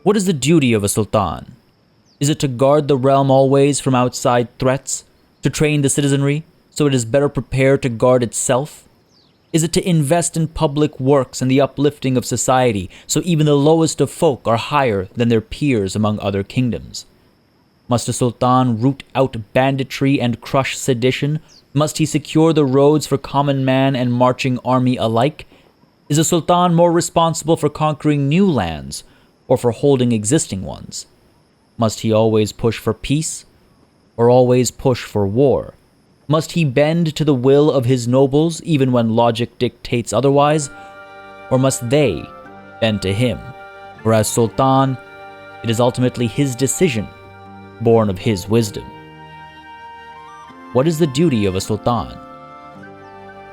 What is the duty of a Sultan? Is it to guard the realm always from outside threats? To train the citizenry so it is better prepared to guard itself? Is it to invest in public works and the uplifting of society so even the lowest of folk are higher than their peers among other kingdoms? Must a Sultan root out banditry and crush sedition? Must he secure the roads for common man and marching army alike? Is a Sultan more responsible for conquering new lands or for holding existing ones? Must he always push for peace or always push for war? Must he bend to the will of his nobles even when logic dictates otherwise? Or must they bend to him? For as Sultan, it is ultimately his decision, born of his wisdom. What is the duty of a Sultan?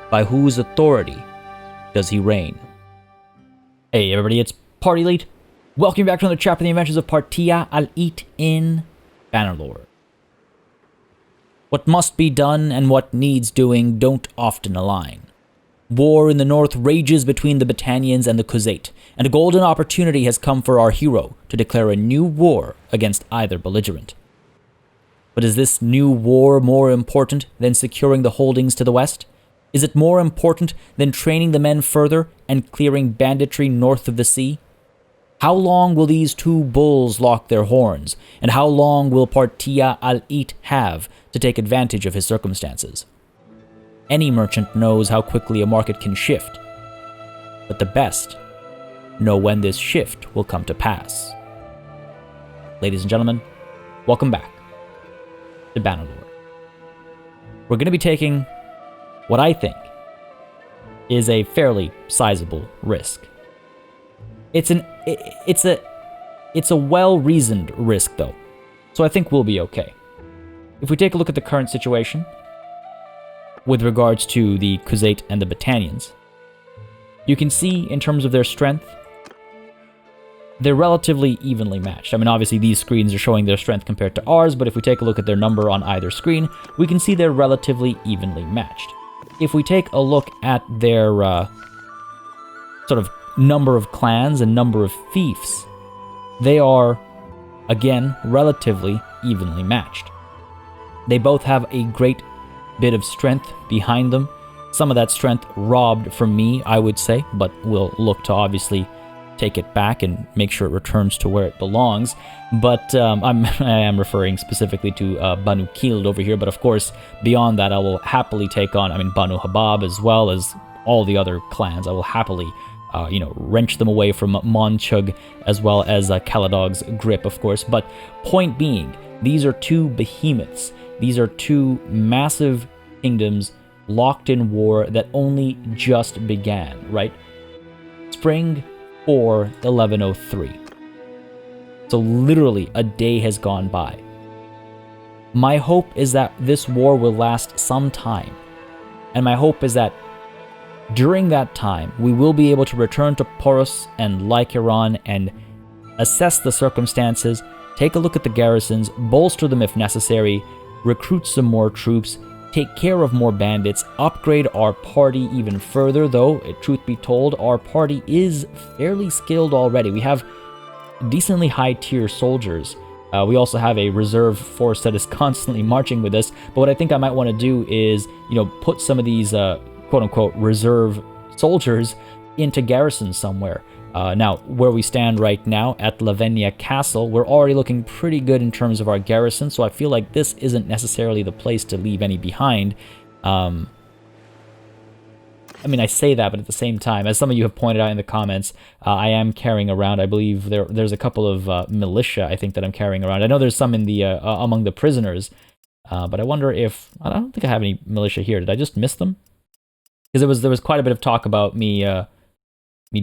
By whose authority does he reign? Hey everybody, it's Party Elite. Welcome back to another chapter in the adventures of Partia Al-Eat in Bannerlord. What must be done and what needs doing don't often align. War in the north rages between the Battanians and the Khuzait, and a golden opportunity has come for our hero to declare a new war against either belligerent. But is this new war more important than securing the holdings to the west? Is it more important than training the men further and clearing banditry north of the sea? How long will these two bulls lock their horns, and how long will Partia Al-Eat have to take advantage of his circumstances? Any merchant knows how quickly a market can shift, but the best know when this shift will come to pass. Ladies and gentlemen, welcome back to Bannerlord. We're going to be taking what I think is a fairly sizable risk. It's a well-reasoned risk, though, so I think we'll be okay. If we take a look at the current situation with regards to the Khuzait and the Battanians, you can see in terms of their strength, they're relatively evenly matched. I mean, obviously these screens are showing their strength compared to ours, but if we take a look at their number on either screen, we can see they're relatively evenly matched. If we take a look at their sort of number of clans and number of fiefs, they are, again, relatively evenly matched. They both have a great bit of strength behind them. Some of that strength robbed from me, I would say, but we'll look to obviously take it back and make sure it returns to where it belongs. But I am referring specifically to Banu Kild over here, but of course, beyond that, I will happily take on, Banu Habab as well as all the other clans. I will happily wrench them away from Monchug as well as Caladog's grip, of course. But point being, these are two behemoths. These are two massive kingdoms locked in war that only just began, right? Spring 4, 1103. So literally a day has gone by. My hope is that this war will last some time. And my hope is that during that time, we will be able to return to Poros and Lycaron and assess the circumstances, take a look at the garrisons, bolster them if necessary, recruit some more troops, take care of more bandits, upgrade our party even further, though, truth be told, our party is fairly skilled already. We have decently high-tier soldiers. We also have a reserve force that is constantly marching with us, but what I think I might want to do is, put some of these quote-unquote reserve soldiers into garrison somewhere. Now, where we stand right now at Lavenia Castle, we're already looking pretty good in terms of our garrison, so I feel like this isn't necessarily the place to leave any behind. I say that, but at the same time, as some of you have pointed out in the comments, I am carrying around, I believe there's a couple of militia, I think, that I'm carrying around. I know there's some in the among the prisoners, but I wonder if... I don't think I have any militia here. Did I just miss them? Because there was quite a bit of talk about me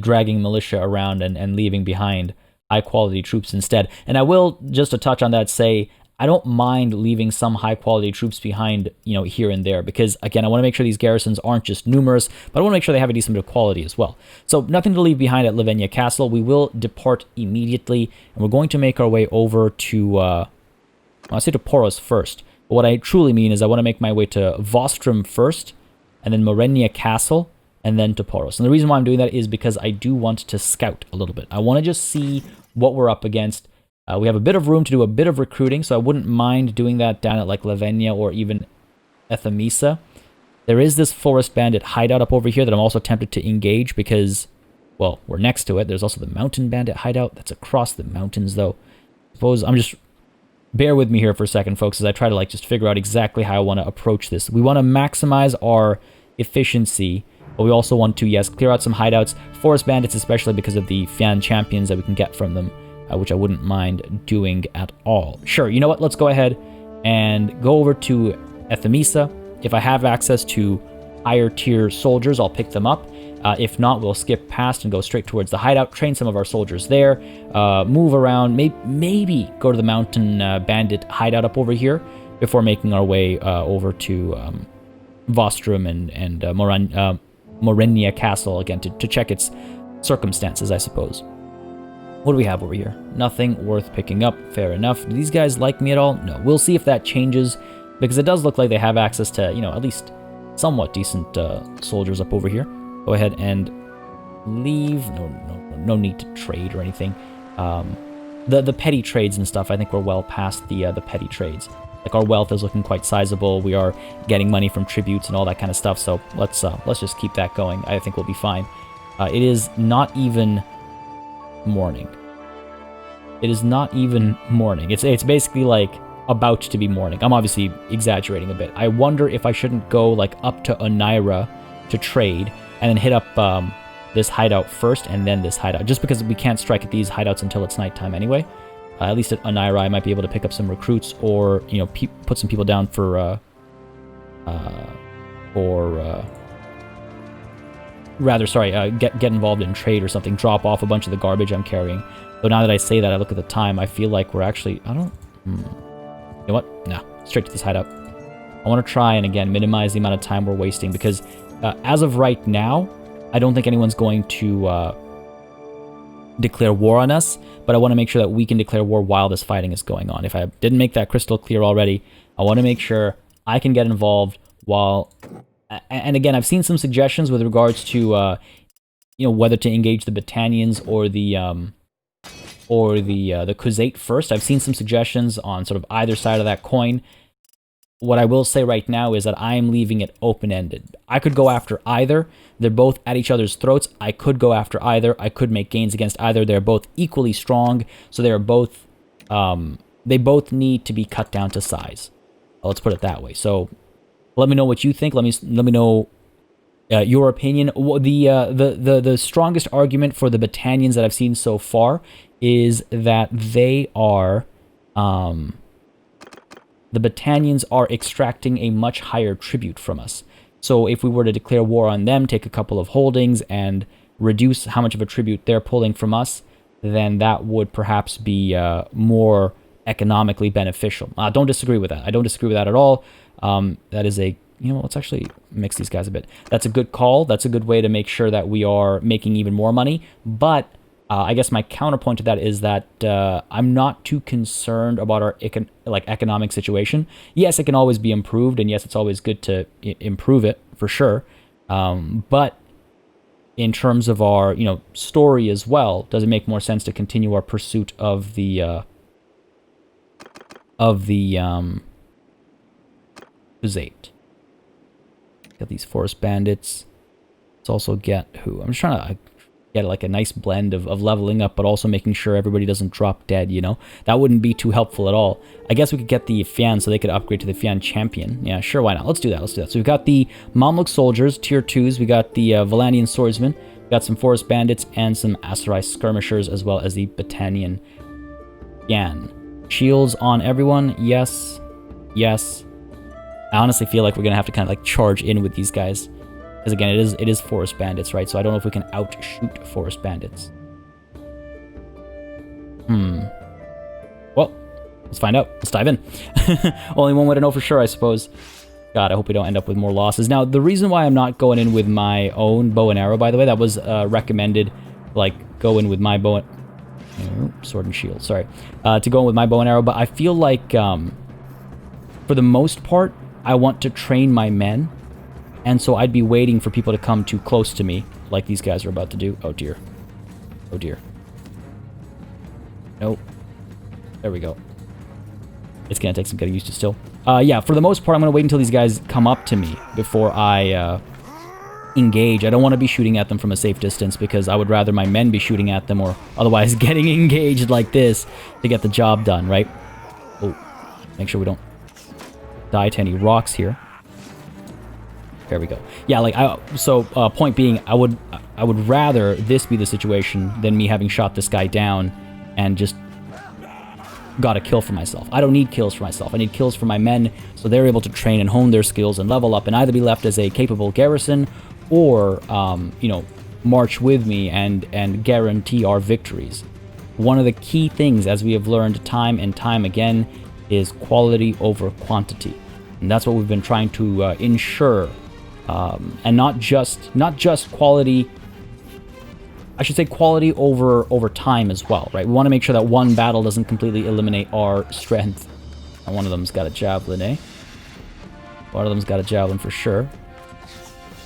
dragging militia around and leaving behind high-quality troops instead. And I will, just to touch on that, say I don't mind leaving some high-quality troops behind, here and there, because, again, I want to make sure these garrisons aren't just numerous, but I want to make sure they have a decent bit of quality as well. So nothing to leave behind at Lavenia Castle. We will depart immediately, and we're going to make our way over to, I'll say to Poros first. But what I truly mean is I want to make my way to Vostrum first, and then Morenia Castle, and then to Poros. And the reason why I'm doing that is because I do want to scout a little bit. I want to just see what we're up against. We have a bit of room to do a bit of recruiting, so I wouldn't mind doing that down at like Lavenia or even Ethamisa. There is this Forest Bandit hideout up over here that I'm also tempted to engage because, well, we're next to it. There's also the Mountain Bandit hideout that's across the mountains, though. Suppose I'm just... Bear with me here for a second, folks, as I try to like just figure out exactly how I want to approach this. We want to maximize our efficiency, but we also want to, yes, clear out some hideouts. Forest Bandits, especially because of the Fian champions that we can get from them. Which I wouldn't mind doing at all. Sure, you know what? Let's go ahead and go over to Ethamisa. If I have access to higher tier soldiers, I'll pick them up. If not, we'll skip past and go straight towards the hideout, train some of our soldiers there, move around, maybe go to the Mountain Bandit hideout up over here before making our way over to Vostrum and Morenia Castle again to check its circumstances, I suppose. What do we have over here? Nothing worth picking up. Fair enough. Do these guys like me at all? No. We'll see if that changes, because it does look like they have access to, you know, at least somewhat decent soldiers up over here. Go ahead and leave. No need to trade or anything. The petty trades and stuff, I think we're well past the petty trades. Like, our wealth is looking quite sizable. We are getting money from tributes and all that kind of stuff, so let's just keep that going. I think we'll be fine. It is not even morning. It is not even morning. It's basically like about to be morning. I'm obviously exaggerating a bit. I wonder if I shouldn't go like up to Oneira to trade and then hit up this hideout first and then this hideout, just because we can't strike at these hideouts until it's nighttime anyway. At least at Oneira I might be able to pick up some recruits, or, you know, put some people down for get involved in trade or something, drop off a bunch of the garbage I'm carrying. But now that I say that, I look at the time, I feel like we're actually, you know what? Nah, straight to this hideout. I want to try and, again, minimize the amount of time we're wasting, because as of right now, I don't think anyone's going to declare war on us, but I want to make sure that we can declare war while this fighting is going on. If I didn't make that crystal clear already, I want to make sure I can get involved while... And again, I've seen some suggestions with regards to, you know, whether to engage the Battanians or the Khuzait first. I've seen some suggestions on sort of either side of that coin. What I will say right now is that I am leaving it open-ended. I could go after either. They're both at each other's throats. I could go after either. I could make gains against either. They're both equally strong, so they are both, they both need to be cut down to size. Let's put it that way. So let me know what you think. Let me know your opinion. The strongest argument for the Battanians that I've seen so far is that they are, the Battanians are extracting a much higher tribute from us. So if we were to declare war on them, take a couple of holdings, and reduce how much of a tribute they're pulling from us, then that would perhaps be more economically beneficial. Don't disagree with that. I don't disagree with that at all. That is a, you know, let's actually mix these guys a bit. That's a good call. That's a good way to make sure that we are making even more money. But I guess my counterpoint to that is that I'm not too concerned about our economic situation. Yes, it can always be improved, and yes, it's always good to improve it for sure. But in terms of our, you know, story as well, does it make more sense to continue our pursuit of the Khuzait? Got these forest bandits. Let's also get who? I'm just trying to get like a nice blend of leveling up, but also making sure everybody doesn't drop dead, you know? That wouldn't be too helpful at all. I guess we could get the Fian so they could upgrade to the Fian champion. Yeah, sure, why not? Let's do that, let's do that. So we've got the Mamluk soldiers, tier 2s. We got the Valanian swordsmen. We got some forest bandits and some Aserai skirmishers, as well as the Battanian Fian. Shields on everyone. Yes. Yes. I honestly feel like we're going to have to kind of like charge in with these guys. Because again, it is forest bandits, right? So I don't know if we can outshoot forest bandits. Well, let's find out. Let's dive in. Only one way to know for sure, I suppose. God, I hope we don't end up with more losses. Now, the reason why I'm not going in with my own bow and arrow, by the way, that was recommended, like, go in with my bow and... sword and shield, sorry. To go in with my bow and arrow, but I feel like, for the most part, I want to train my men, and so I'd be waiting for people to come too close to me, like these guys are about to do. Oh dear. Oh dear. Nope. There we go. It's gonna take some getting used to still. Yeah, for the most part, I'm gonna wait until these guys come up to me before I engage. I don't want to be shooting at them from a safe distance because I would rather my men be shooting at them or otherwise getting engaged like this to get the job done, right? Oh, make sure we don't die to any rocks here. There we go. Yeah, like point being, I would rather this be the situation than me having shot this guy down and just got a kill for myself. I don't need kills for myself. I need kills for my men so they're able to train and hone their skills and level up and either be left as a capable garrison or, you know, march with me and guarantee our victories. One of the key things, as we have learned time and time again, is quality over quantity. And that's what we've been trying to ensure. And not just quality, I should say quality over time as well, right? We want to make sure that one battle doesn't completely eliminate our strength. And one of them's got a javelin, eh? One of them's got a javelin for sure.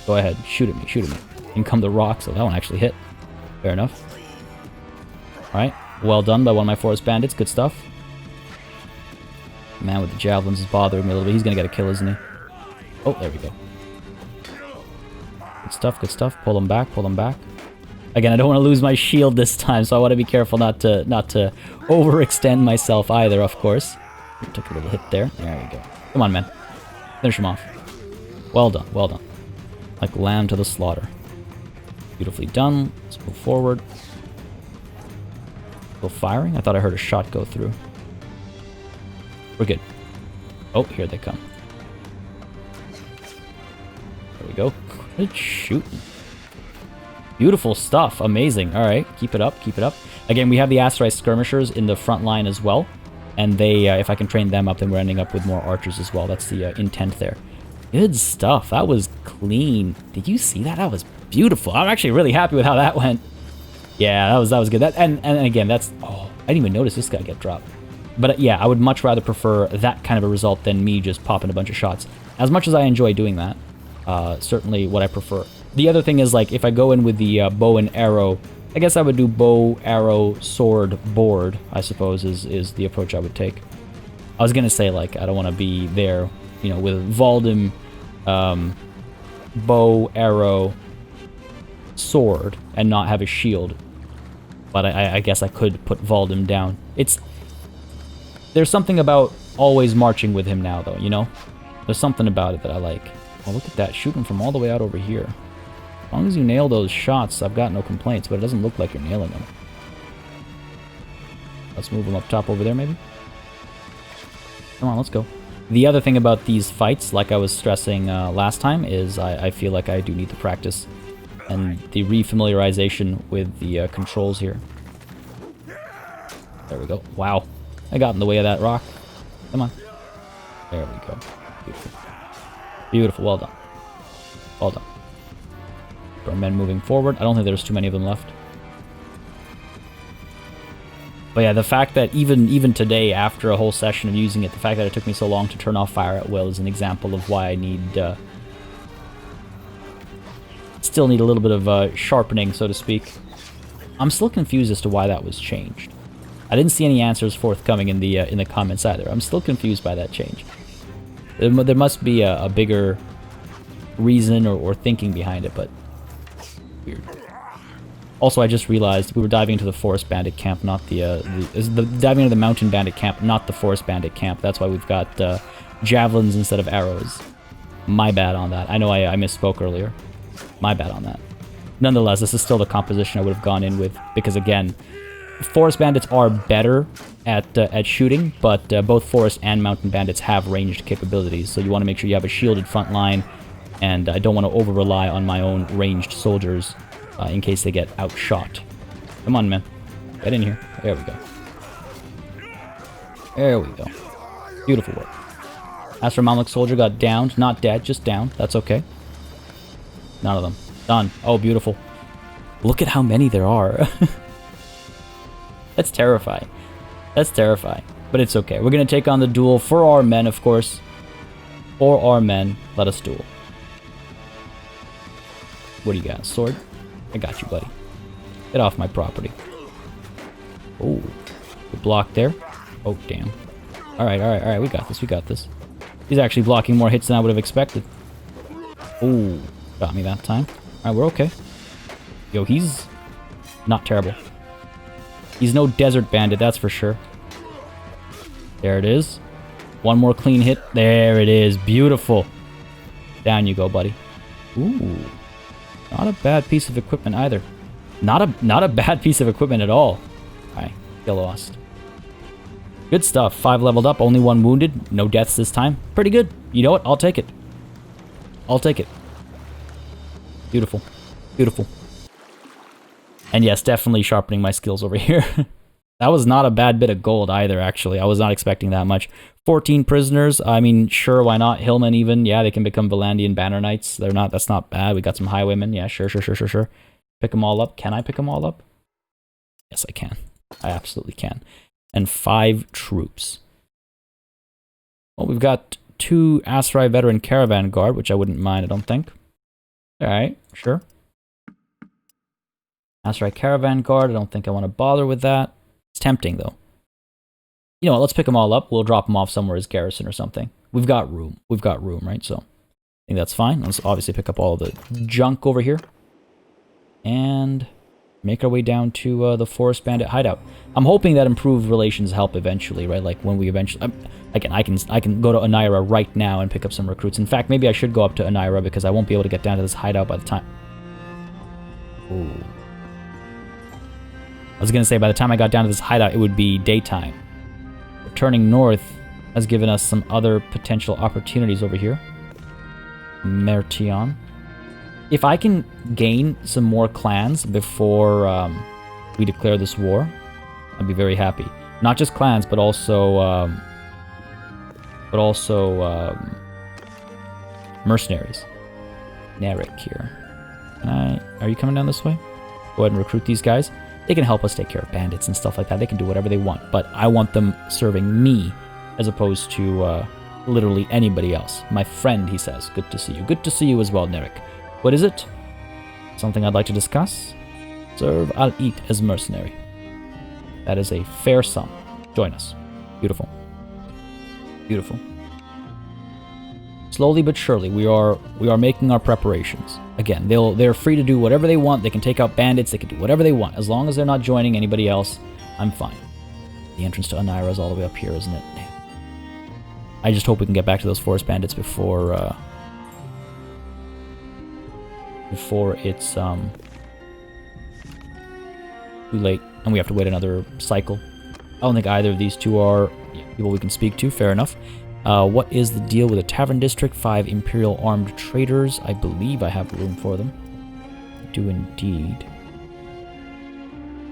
Go ahead, shoot at me, shoot at me. In come the rocks, so that one actually hit. Fair enough. Alright, well done by one of my forest bandits, good stuff. Man with the javelins is bothering me a little bit. He's gonna get a kill, isn't he? Oh, there we go. Good stuff, good stuff. Pull him back, pull him back. Again, I don't want to lose my shield this time, so I want to be careful not to overextend myself either, of course. Took a little hit there. There we go. Come on, man. Finish him off. Well done, well done. Like lamb to the slaughter. Beautifully done. Let's move forward. Go firing? I thought I heard a shot go through. We're good. Oh, here they come. There we go. Good shooting. Beautiful stuff. Amazing. All right. Keep it up. Keep it up. Again, we have the Aserai skirmishers in the front line as well. And they, if I can train them up, then we're ending up with more archers as well. That's the intent there. Good stuff. That was clean. Did you see that? That was beautiful. I'm actually really happy with how that went. Yeah, that was good. That and again, that's... Oh, I didn't even notice this guy get dropped. But yeah, I would much rather prefer that kind of a result than me just popping a bunch of shots. As much as I enjoy doing that, certainly what I prefer. The other thing is, like, if I go in with the bow and arrow, I guess I would do bow, arrow, sword, board, I suppose, is the approach I would take. I was going to say, like, I don't want to be there, you know, with Valdem, bow, arrow, sword, and not have a shield. But I guess I could put Valdem down. There's something about always marching with him now, though, you know? There's something about it that I like. Oh, look at that, shooting from all the way out over here. As long as you nail those shots, I've got no complaints, but it doesn't look like you're nailing them. Let's move them up top over there, maybe? Come on, let's go. The other thing about these fights, like I was stressing last time, is I feel like I do need the practice and the refamiliarization with the controls here. There we go. Wow. I got in the way of that rock. Come on. There we go. Beautiful. Beautiful. Well done. Well done. Our men moving forward. I don't think there's too many of them left. But yeah, the fact that even today, after a whole session of using it, the fact that it took me so long to turn off fire at will is an example of why I need... still need a little bit of sharpening, so to speak. I'm still confused as to why that was changed. I didn't see any answers forthcoming in the comments either. I'm still confused by that change. There must be a bigger reason or thinking behind it, but weird. Also, I just realized we were diving into the forest bandit camp, not diving into the mountain bandit camp, not the forest bandit camp. That's why we've got javelins instead of arrows. My bad on that. I know I misspoke earlier. My bad on that. Nonetheless, this is still the composition I would have gone in with, because again, forest bandits are better at shooting, but both forest and mountain bandits have ranged capabilities, so you want to make sure you have a shielded front line, and I don't want to over-rely on my own ranged soldiers in case they get outshot. Come on, man. Get in here. There we go. There we go. Beautiful work. Aserai Mamluk soldier got downed. Not dead, just down. That's okay. None of them. Done. Oh, beautiful. Look at how many there are. That's terrifying. That's terrifying. But it's okay. We're going to take on the duel for our men, of course. For our men. Let us duel. What do you got? Sword? I got you, buddy. Get off my property. Oh. Good block there. Oh, damn. Alright, we got this. He's actually blocking more hits than I would have expected. Oh, got me that time. Alright, we're okay. Yo, he's not terrible. He's no desert bandit, that's for sure. There it is. One more clean hit. There it is. Beautiful. Down you go, buddy. Ooh. Not a bad piece of equipment either. Not a bad piece of equipment at all. Alright, kill lost. Good stuff. 5 leveled up, only 1 wounded. No deaths this time. Pretty good. You know what? I'll take it. I'll take it. Beautiful. Beautiful. And yes, definitely sharpening my skills over here. That was not a bad bit of gold either, actually. I was not expecting that much. 14 prisoners. I mean, sure, why not? Hillmen even. Yeah, they can become Valandian Banner Knights. That's not bad. We got some Highwaymen. Yeah, sure. Pick them all up. Can I pick them all up? Yes, I can. I absolutely can. And 5 troops. Well, we've got 2 Aserai Veteran Caravan Guard, which I wouldn't mind, I don't think. Alright, sure. Aserai Caravan Guard, I don't think I want to bother with that. It's tempting, though. You know what, let's pick them all up. We'll drop them off somewhere as garrison or something. We've got room, right? So, I think that's fine. Let's obviously pick up all the junk over here. And make our way down to the Forest Bandit hideout. I'm hoping that improved relations help eventually, right? Like, when we eventually... again, I can go to Anaira right now and pick up some recruits. In fact, maybe I should go up to Anaira because I won't be able to get down to this hideout by the time... Ooh. I was going to say, by the time I got down to this hideout, it would be daytime. Turning north has given us some other potential opportunities over here. Mertion. If I can gain some more clans before we declare this war, I'd be very happy. Not just clans, but also mercenaries. Narek here. Are you coming down this way? Go ahead and recruit these guys. They can help us take care of bandits and stuff like that. They can do whatever they want, but I want them serving me as opposed to literally anybody else. My friend, he says. Good to see you. Good to see you as well, Narek. What is it? Something I'd like to discuss? Serve, I'll eat as mercenary. That is a fair sum. Join us. Beautiful. Beautiful. Slowly but surely, we are making our preparations. Again, they're free to do whatever they want. They can take out bandits. They can do whatever they want. As long as they're not joining anybody else, I'm fine. The entrance to Anaira is all the way up here, isn't it? I just hope we can get back to those forest bandits before it's too late and we have to wait another cycle. I don't think either of these two are people we can speak to. Fair enough. What is the deal with the Tavern District? 5 Imperial Armed Traders. I believe I have room for them. I do indeed.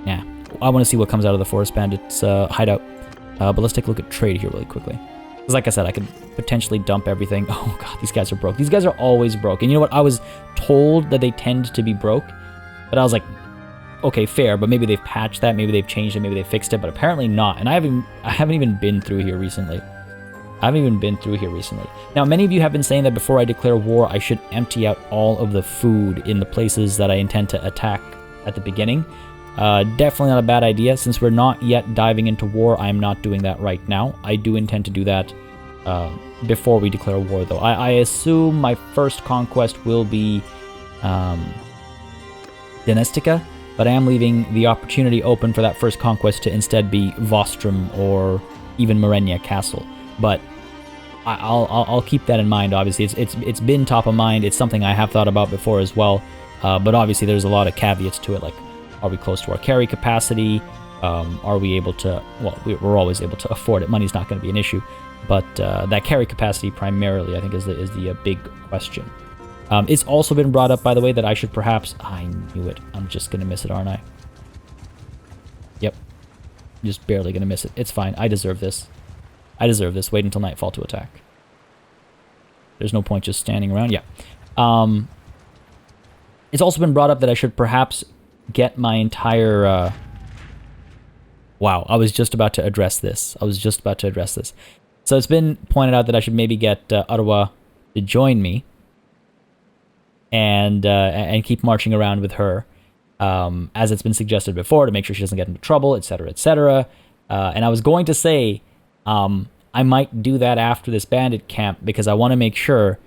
Yeah. I want to see what comes out of the Forest Bandits hideout. But let's take a look at trade here really quickly. Because like I said, I could potentially dump everything. Oh god, these guys are broke. These guys are always broke. And you know what? I was told that they tend to be broke. But I was like, okay, fair. But maybe they've patched that. Maybe they've changed it. Maybe they fixed it. But apparently not. And I haven't even been through here recently. Now, many of you have been saying that before I declare war, I should empty out all of the food in the places that I intend to attack at the beginning. Definitely not a bad idea. Since we're not yet diving into war, I am not doing that right now. I do intend to do that before we declare war, though. I assume my first conquest will be Dynastica, but I am leaving the opportunity open for that first conquest to instead be Vostrum or even Morenia Castle. But I'll keep that in mind. Obviously, it's been top of mind. It's something I have thought about before as well. But obviously, there's a lot of caveats to it. Like, are we close to our carry capacity? Are we able to? Well, we're always able to afford it. Money's not going to be an issue, but that carry capacity primarily, I think, is the big question. It's also been brought up, by the way, that I should perhaps. I knew it. I'm just going to miss it, aren't I? Yep. Just barely going to miss it. It's fine. I deserve this. Wait until nightfall to attack. There's no point just standing around. Yeah. It's also been brought up that I should perhaps get my entire... Wow, I was just about to address this. So it's been pointed out that I should maybe get Arwa to join me and keep marching around with her, as it's been suggested before, to make sure she doesn't get into trouble, etc., etc. And I was going to say, I might do that after this bandit camp because I want to make sure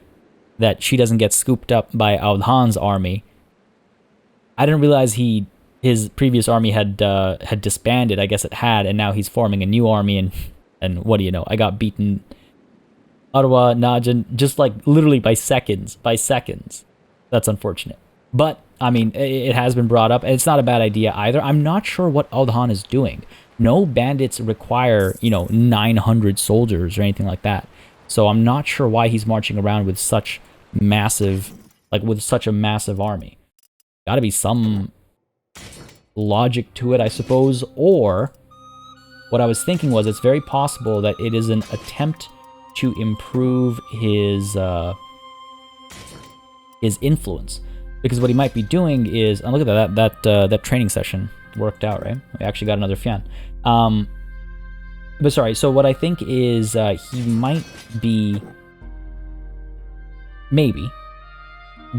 that she doesn't get scooped up by Audhan's army. I didn't realize his previous army had disbanded. I guess it had, and now he's forming a new army. And what do you know? I got beaten. Ottawa, Najin, just like literally by seconds. That's unfortunate. But I mean, it has been brought up, and it's not a bad idea either. I'm not sure what Audhan is doing. No bandits require, 900 soldiers or anything like that. So I'm not sure why he's marching around with such a massive army. Got to be some logic to it, I suppose. Or what I was thinking was, it's very possible that it is an attempt to improve his influence. Because what he might be doing is, and look at that training session worked out, right? We actually got another Fian. But sorry, so what I think is he might be maybe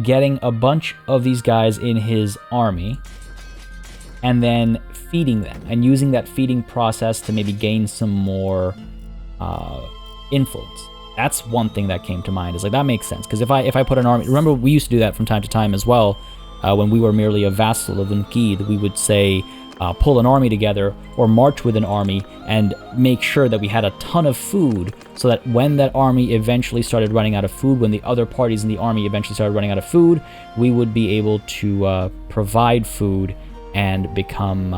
getting a bunch of these guys in his army and then feeding them and using that feeding process to maybe gain some more influence. That's one thing that came to mind. Is like, that makes sense, because if I put an army, remember we used to do that from time to time as well. When we were merely a vassal of Unkid, we would say pull an army together or march with an army and make sure that we had a ton of food, so that when that army eventually started running out of food, when the other parties in the army eventually started running out of food, we would be able to provide food and become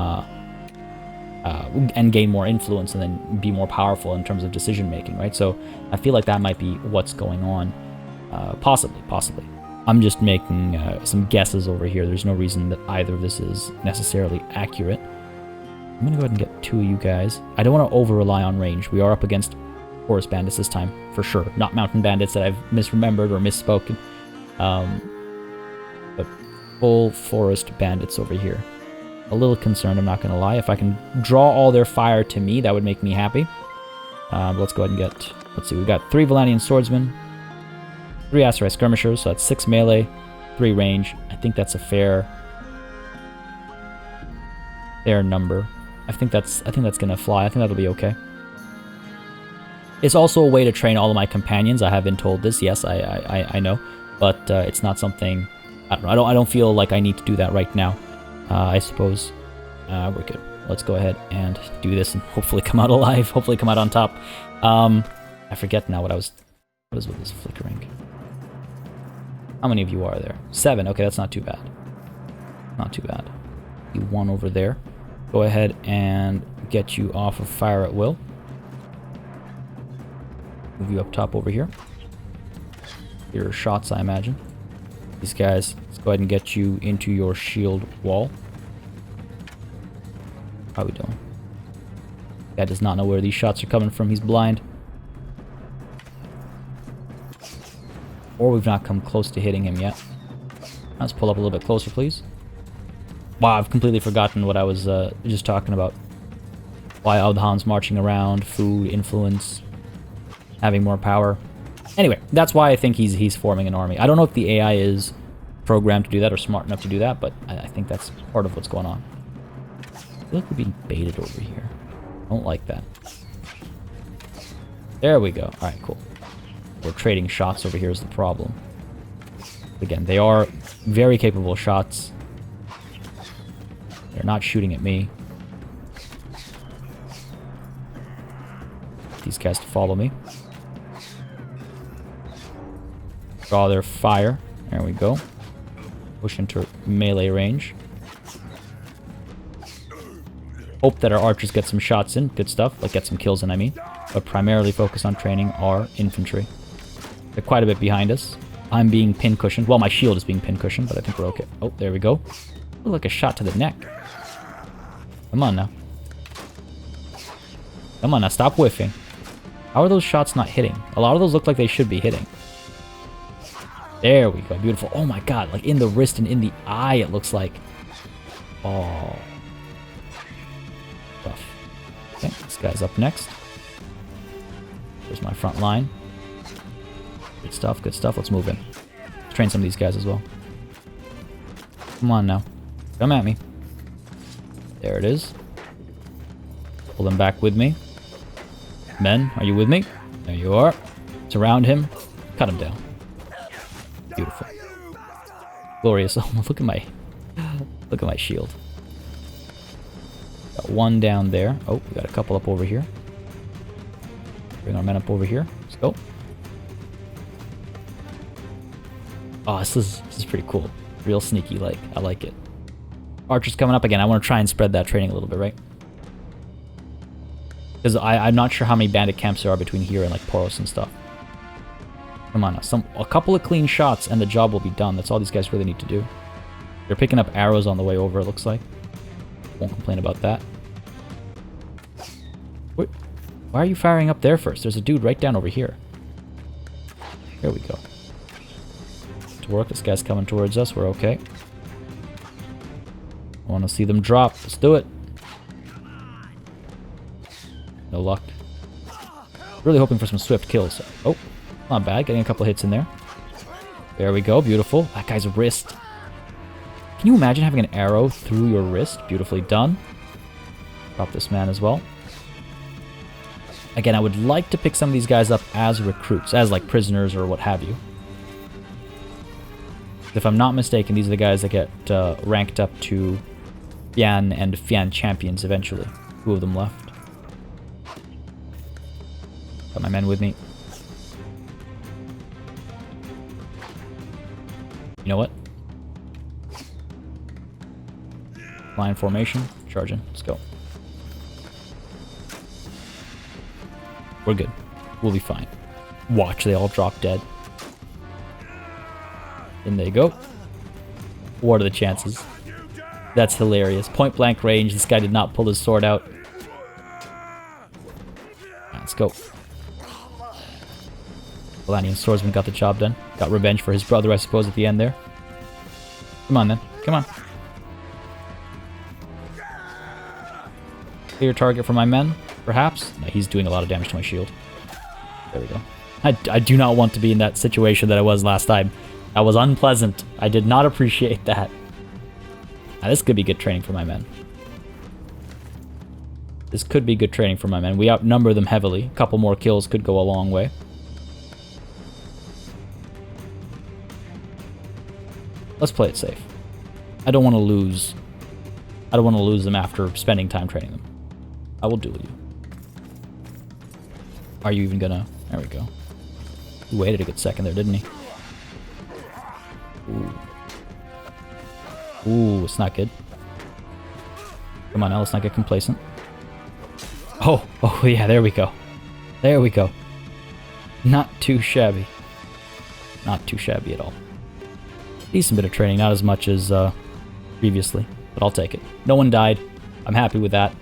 and gain more influence and then be more powerful in terms of decision making, right? So I feel like that might be what's going on. Possibly. I'm just making some guesses over here. There's no reason that either of this is necessarily accurate. I'm going to go ahead and get two of you guys. I don't want to over-rely on range. We are up against forest bandits this time, for sure. Not mountain bandits that I've misremembered or misspoken. But full forest bandits over here. A little concerned, I'm not going to lie. If I can draw all their fire to me, that would make me happy. Let's go ahead and get... Let's see, we've got 3 Valanian swordsmen, 3 Aserai skirmishers, so that's 6 melee, 3 range. I think that's a fair number. I think that's gonna fly. I think that'll be okay. It's also a way to train all of my companions. I have been told this. Yes, I know, but it's not something. I don't know. I don't feel like I need to do that right now. I suppose we're good. Let's go ahead and do this and hopefully come out alive. Hopefully come out on top. I forget now what is with this flickering. How many of you are there? 7. Okay, that's not too bad. Not too bad. You 1 over there. Go ahead and get you off of fire at will. Move you up top over here. Your shots, I imagine. These guys, let's go ahead and get you into your shield wall. How are we doing? Guy does not know where these shots are coming from. He's blind. Or we've not come close to hitting him yet. Let's pull up a little bit closer, please. Wow, I've completely forgotten what I was just talking about. Why Audhan's marching around, food, influence, having more power. Anyway, that's why I think he's forming an army. I don't know if the AI is programmed to do that or smart enough to do that, but I think that's part of what's going on. I feel like we're being baited over here. I don't like that. There we go. Alright, cool. We're trading shots over here is the problem. Again, they are very capable shots. They're not shooting at me. These guys to follow me. Draw their fire. There we go. Push into melee range. Hope that our archers get some shots in. Good stuff. Like, get some kills in, I mean. But primarily focus on training our infantry. They're quite a bit behind us. I'm being pin-cushioned. Well, my shield is being pin-cushioned, but I think we're okay. Oh, there we go. Look like a shot to the neck. Come on now. Come on now, stop whiffing. How are those shots not hitting? A lot of those look like they should be hitting. There we go, beautiful. Oh my god, like in the wrist and in the eye it looks like. Oh. Rough. Okay, this guy's up next. There's my front line. Good stuff, good stuff. Let's move in. Let's train some of these guys as well. Come on now. Come at me. There it is. Pull them back with me. Men, are you with me? There you are. Surround him. Cut him down. Beautiful. Glorious. Oh, look at my shield. Got one down there. Oh, we got a couple up over here. Bring our men up over here. Let's go. Oh, this is pretty cool. Real sneaky, like. I like it. Archer's coming up again. I want to try and spread that training a little bit, right? Because I'm not sure how many bandit camps there are between here and like Poros and stuff. Come on now. A couple of clean shots and the job will be done. That's all these guys really need to do. They're picking up arrows on the way over, it looks like. Won't complain about that. Wait, why are you firing up there first? There's a dude right down over here. Here we go. To work. This guy's coming towards us. We're okay. I want to see them drop. Let's do it. No luck. Really hoping for some swift kills. Oh, not bad. Getting a couple of hits in there. There we go. Beautiful. That guy's wrist. Can you imagine having an arrow through your wrist? Beautifully done. Drop this man as well. Again, I would like to pick some of these guys up as recruits, as like prisoners or what have you. If I'm not mistaken, these are the guys that get ranked up to Fian and Fian champions eventually. 2 of them left. Got my men with me. You know what? Line formation. Charging. Let's go. We're good. We'll be fine. Watch, they all drop dead. In they go. What are the chances? That's hilarious. Point blank range. This guy did not pull his sword out. Let's go. Valanian swordsman got the job done. Got revenge for his brother, I suppose, at the end there. Come on, then. Come on. Clear target for my men, perhaps? No, he's doing a lot of damage to my shield. There we go. I do not want to be in that situation that I was last time. That was unpleasant. I did not appreciate that. Now, this could be good training for my men. This could be good training for my men. We outnumber them heavily. A couple more kills could go a long way. Let's play it safe. I don't want to lose. I don't want to lose them after spending time training them. I will duel you. Are you even gonna... There we go. He waited a good second there, didn't he? Ooh. Ooh, it's not good. Come on now, let's not get complacent. Oh, yeah, there we go. There we go. Not too shabby. Not too shabby at all. Decent bit of training, not as much as previously, but I'll take it. No one died. I'm happy with that.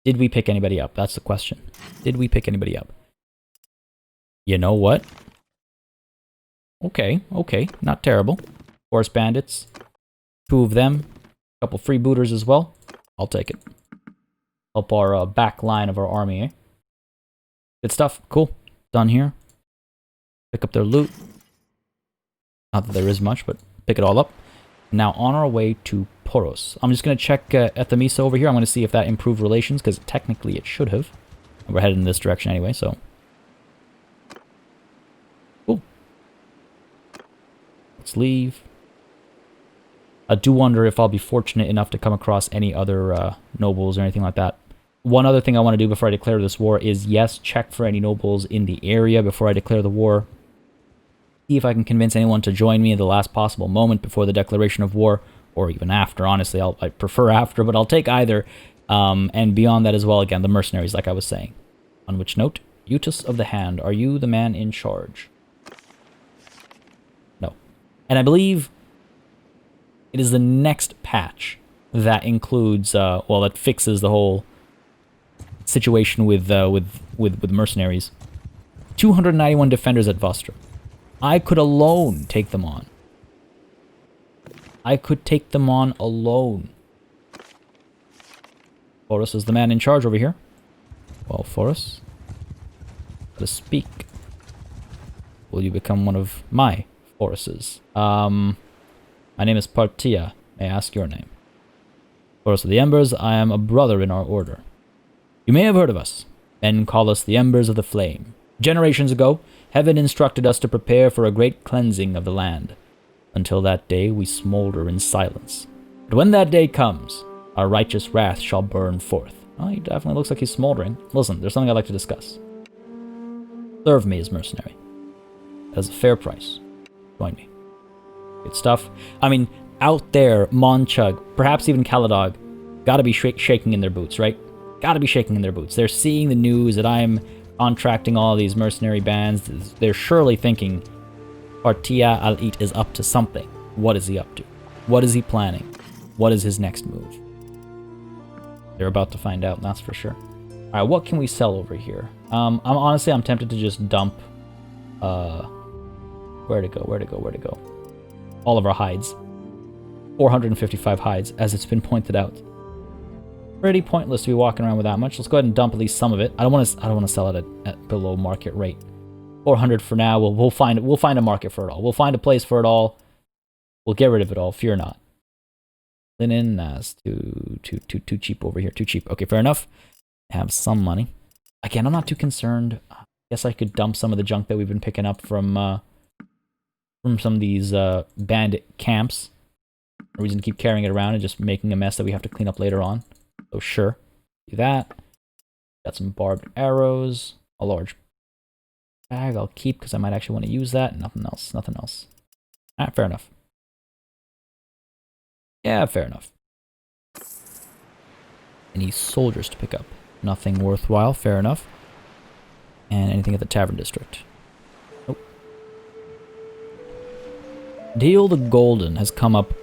Did we pick anybody up? That's the question. Did we pick anybody up? You know what? Okay, not terrible. Force bandits. 2 of them. A couple freebooters as well. I'll take it. Help our back line of our army, eh? Good stuff. Cool. Done here. Pick up their loot. Not that there is much, but pick it all up. Now on our way to Poros. I'm just going to check Ethamisa over here. I'm going to see if that improved relations, because technically it should have. And we're headed in this direction anyway, so... Cool. Let's leave. I do wonder if I'll be fortunate enough to come across any other nobles or anything like that. One other thing I want to do before I declare this war is, yes, check for any nobles in the area before I declare the war. See if I can convince anyone to join me at the last possible moment before the declaration of war, or even after, honestly. I prefer after, but I'll take either. And beyond that as well, again, the mercenaries, like I was saying. On which note, Eutus of the Hand, are you the man in charge? No. And I believe it is the next patch that includes, well, that fixes the whole situation with mercenaries. 291 defenders at Vostra. I could alone take them on. I could take them on alone. Forrest is the man in charge over here. Well, Forrest, let us speak. Will you become one of my Forrests? My name is Partia. May I ask your name? Forrest of the Embers, I am a brother in our order. You may have heard of us. Men call us the Embers of the Flame. Generations ago, heaven instructed us to prepare for a great cleansing of the land. Until that day, we smolder in silence. But when that day comes, our righteous wrath shall burn forth. Oh, he definitely looks like he's smoldering. Listen, there's something I'd like to discuss. Serve me as mercenary. That is a fair price. Join me. Good stuff. I mean, out there, Monchug, perhaps even Caladog, gotta be shaking in their boots, right? Gotta be shaking in their boots. They're seeing the news that I'm contracting all these mercenary bands. They're surely thinking, Partia Al-Eat is up to something. What is he up to? What is he planning? What is his next move? They're about to find out, that's for sure. Alright, what can we sell over here? I'm tempted to just dump, where to go? All of our hides. 455 hides, as it's been pointed out. Pretty pointless to be walking around with that much. Let's go ahead and dump at least some of it. I don't want to sell it at below market rate. 400 for now. We'll find a market for it all. We'll find a place for it all. We'll get rid of it all. Fear not. Linen, that's too cheap over here. Too cheap. Okay, fair enough. Have some money. Again, I'm not too concerned. I guess I could dump some of the junk that we've been picking up from some of these bandit camps. No reason to keep carrying it around and just making a mess that we have to clean up later on. So sure, do that. Got some barbed arrows. A large bag I'll keep because I might actually want to use that. Nothing else. Nothing else. Alright, fair enough. Yeah, fair enough. Any soldiers to pick up? Nothing worthwhile. Fair enough. And anything at the tavern district? Nope. Deal the Golden has come up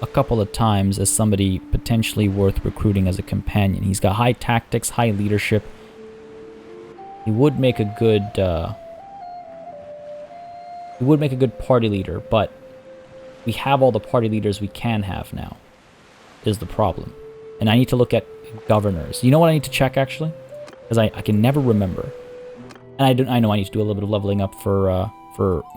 a couple of times as somebody potentially worth recruiting as a companion. He's got high tactics, high leadership. He would make a good party leader, but we have all the party leaders we can have now, is the problem. And I need to look at governors. You know what I need to check, actually? Because I can never remember. And I know I need to do a little bit of leveling up for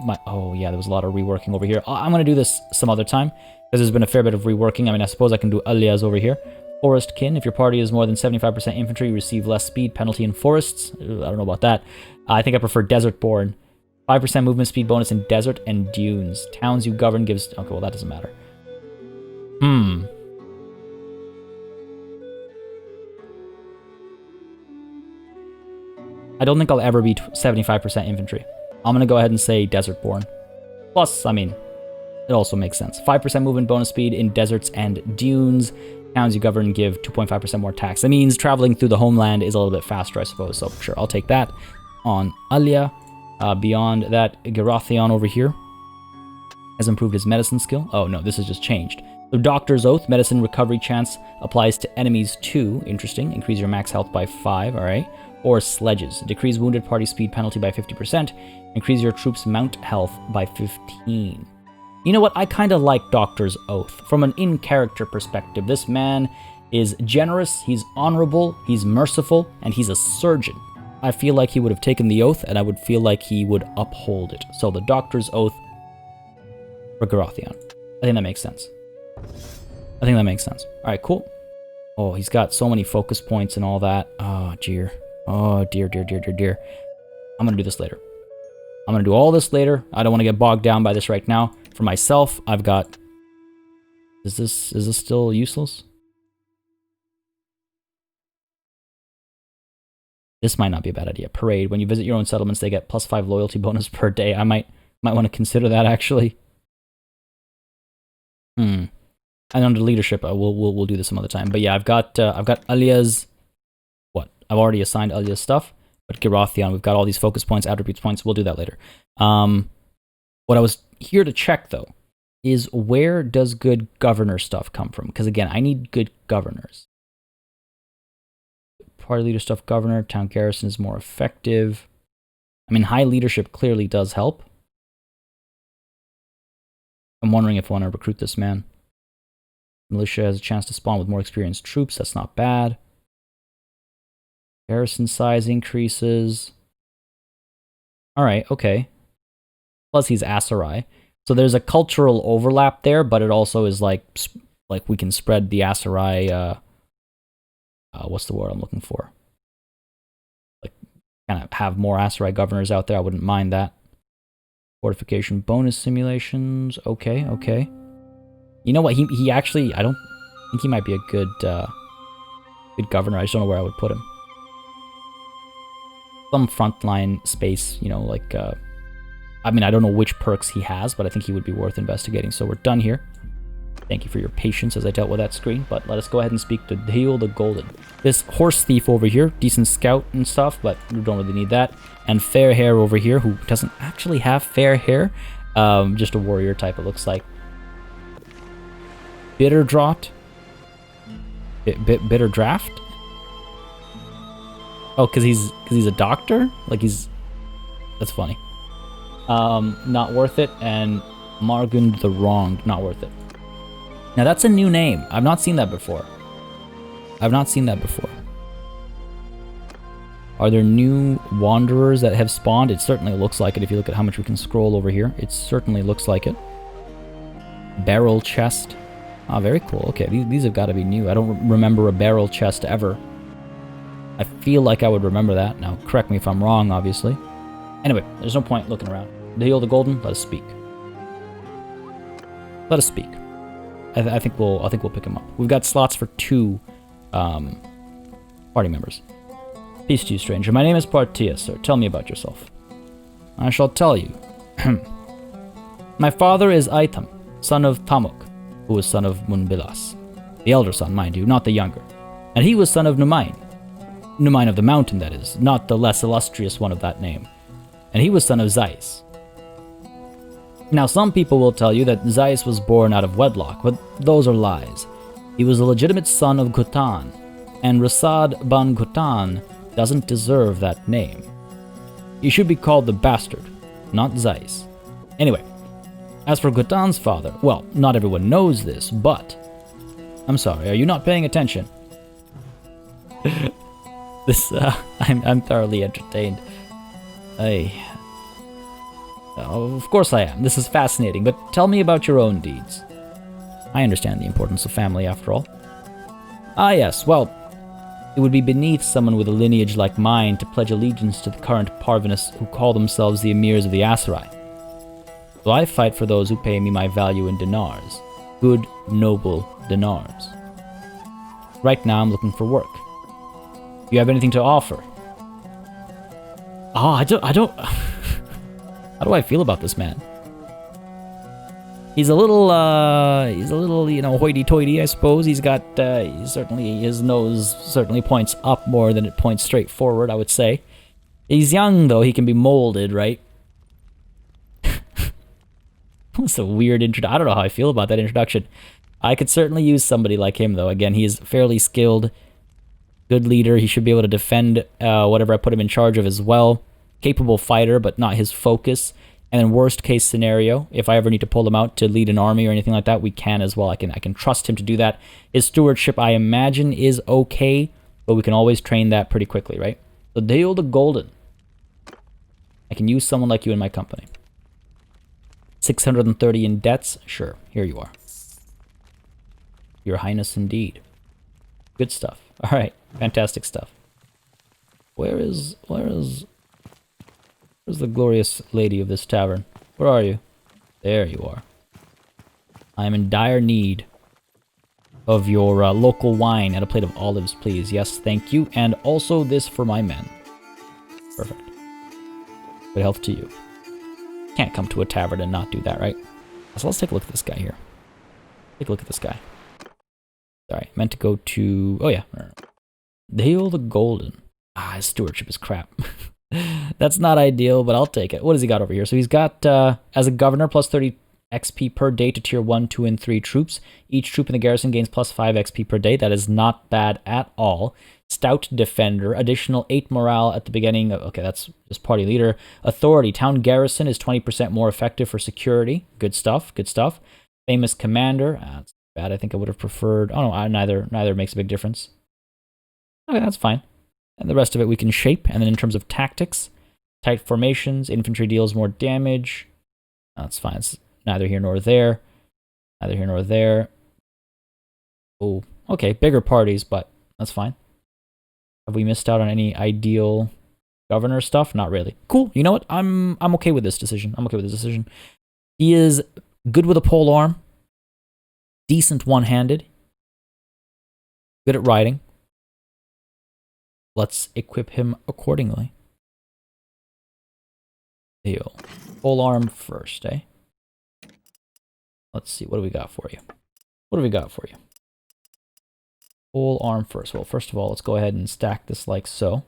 my... Oh, yeah, there was a lot of reworking over here. I'm going to do this some other time, because there's been a fair bit of reworking. I mean, I suppose I can do alias over here. Forest Kin. If your party is more than 75% infantry, you receive less speed penalty in forests. I don't know about that. I think I prefer Desert Born. 5% movement speed bonus in desert and dunes. Towns you govern gives... Okay, well, that doesn't matter. I don't think I'll ever be 75% infantry. I'm going to go ahead and say Desert Born. Plus, I mean, it also makes sense. 5% movement bonus speed in deserts and dunes. Towns you govern give 2.5% more tax. That means traveling through the homeland is a little bit faster, I suppose. So, sure, I'll take that on Alia. Beyond that, Gerathion over here has improved his medicine skill. Oh, no, this has just changed. The Doctor's Oath, medicine recovery chance applies to enemies too. Interesting. Increase your max health by 5, alright. Or Sledges. Decrease wounded party speed penalty by 50%. Increase your troops' mount health by 15. You know what? I kind of like Doctor's Oath. From an in-character perspective, this man is generous, he's honorable, he's merciful, and he's a surgeon. I feel like he would have taken the oath, and I would feel like he would uphold it. So the Doctor's Oath for Gerathion. I think that makes sense. Alright, cool. Oh, he's got so many focus points and all that. Oh, dear. Oh, dear. I'm gonna do this later. I'm gonna do all this later. I don't want to get bogged down by this right now. For myself, I've got... Is this still useless? This might not be a bad idea. Parade. When you visit your own settlements, they get +5 loyalty bonus per day. I might want to consider that, actually. And under leadership, we'll do this some other time. But yeah, I've got Alia's... What? I've already assigned Alia's stuff. But Gerathion, we've got all these focus points, attributes points. We'll do that later. What I was here to check, though, is where does good governor stuff come from? Because, again, I need good governors. Party leader stuff, governor, town garrison is more effective. I mean, high leadership clearly does help. I'm wondering if I want to recruit this man. Militia has a chance to spawn with more experienced troops. That's not bad. Garrison size increases. Alright, okay. Plus he's Aserai. So there's a cultural overlap there, but it also is like we can spread the Aserai... what's the word I'm looking for? kind of have more Aserai governors out there. I wouldn't mind that. Fortification bonus simulations. Okay, okay. You know what? He actually, I don't think he might be a good good governor. I just don't know where I would put him. Some frontline space, you know, like, I mean, I don't know which perks he has, but I think he would be worth investigating. So we're done here. Thank you for your patience as I dealt with that screen, but let us go ahead and speak to Hideout the Golden. This horse thief over here, decent scout and stuff, but we don't really need that. And Fair Hair over here, who doesn't actually have fair hair, just a warrior type, it looks like. Bitter Draught? Bitter Draft? Oh, because he's a doctor? Like that's funny. Not worth it, and Margund the Wronged, not worth it. Now that's a new name. I've not seen that before. Are there new wanderers that have spawned? It certainly looks like it if you look at how much we can scroll over here. It certainly looks like it. Barrel chest. Ah, very cool. Okay, these have got to be new. I don't remember a barrel chest ever. I feel like I would remember that. Now, correct me if I'm wrong, obviously. Anyway, there's no point looking around. Hideout the Golden, let us speak. Let us speak. I think we'll pick him up. We've got slots for 2 party members. Peace to you, stranger. My name is Partia, sir. Tell me about yourself. I shall tell you. My father is Aitam, son of Tamuk, who was son of Munbilas. The elder son, mind you, not the younger. And he was son of Numain. Numain of the mountain, that is, not the less illustrious one of that name. And he was son of Zais. Now, some people will tell you that Zais was born out of wedlock, but those are lies. He was a legitimate son of Gutan, and Rasad ban Gutan doesn't deserve that name. He should be called the bastard, not Zais. Anyway, as for Gutan's father, well, not everyone knows this, but... I'm sorry, are you not paying attention? I'm thoroughly entertained. Oh, of course I am. This is fascinating, but tell me about your own deeds. I understand the importance of family, after all. Ah, yes, well, it would be beneath someone with a lineage like mine to pledge allegiance to the current Parvenis who call themselves the Emirs of the Aserai. So I fight for those who pay me my value in dinars. Good, noble dinars. Right now I'm looking for work. Do you have anything to offer? Oh, I don't... How do I feel about this man? He's a little, you know, hoity-toity, I suppose. He's got, his nose certainly points up more than it points straight forward, I would say. He's young, though. He can be molded, right? That's a weird intro. I don't know how I feel about that introduction. I could certainly use somebody like him, though. Again, he is fairly skilled. Good leader. He should be able to defend whatever I put him in charge of as well. Capable fighter, but not his focus. And then worst case scenario, if I ever need to pull him out to lead an army or anything like that, we can as well. I can trust him to do that. His stewardship, I imagine, is okay, but we can always train that pretty quickly, right? So Hideout the Golden. I can use someone like you in my company. 630 in debts? Sure, here you are. Your Highness indeed. Good stuff. Alright, fantastic stuff. Where's the glorious lady of this tavern? Where are you? There you are. I am in dire need of your local wine and a plate of olives, please. Yes, thank you. And also this for my men. Perfect. Good health to you. Can't come to a tavern and not do that, right? So let's take a look at this guy here. Take a look at this guy. Sorry, meant to go to... Oh, yeah. Hideout the Golden. Ah, his stewardship is crap. That's not ideal, but I'll take it. What has he got over here? So he's got, as a governor, plus 30 XP per day to tier 1, 2, and 3 troops. Each troop in the garrison gains plus 5 XP per day. That is not bad at all. Stout defender, additional 8 morale at the beginning. Okay, that's just party leader. Authority, town garrison is 20% more effective for security. Good stuff, good stuff. Famous commander, that's bad. I think I would have preferred... Oh, no, neither makes a big difference. Okay, that's fine. And the rest of it we can shape. And then in terms of tactics, tight formations, infantry deals more damage. That's fine. It's neither here nor there. Neither here nor there. Oh, okay. Bigger parties, but that's fine. Have we missed out on any ideal Governor stuff? Not really. Cool. You know what? I'm okay with this decision. I'm okay with this decision. He is good with a pole arm. Decent one-handed. Good at riding. Let's equip him accordingly. Deal. Pole arm first, eh? Let's see. What do we got for you? What do we got for you? Pole arm first. Well, first of all, let's go ahead and stack this like so.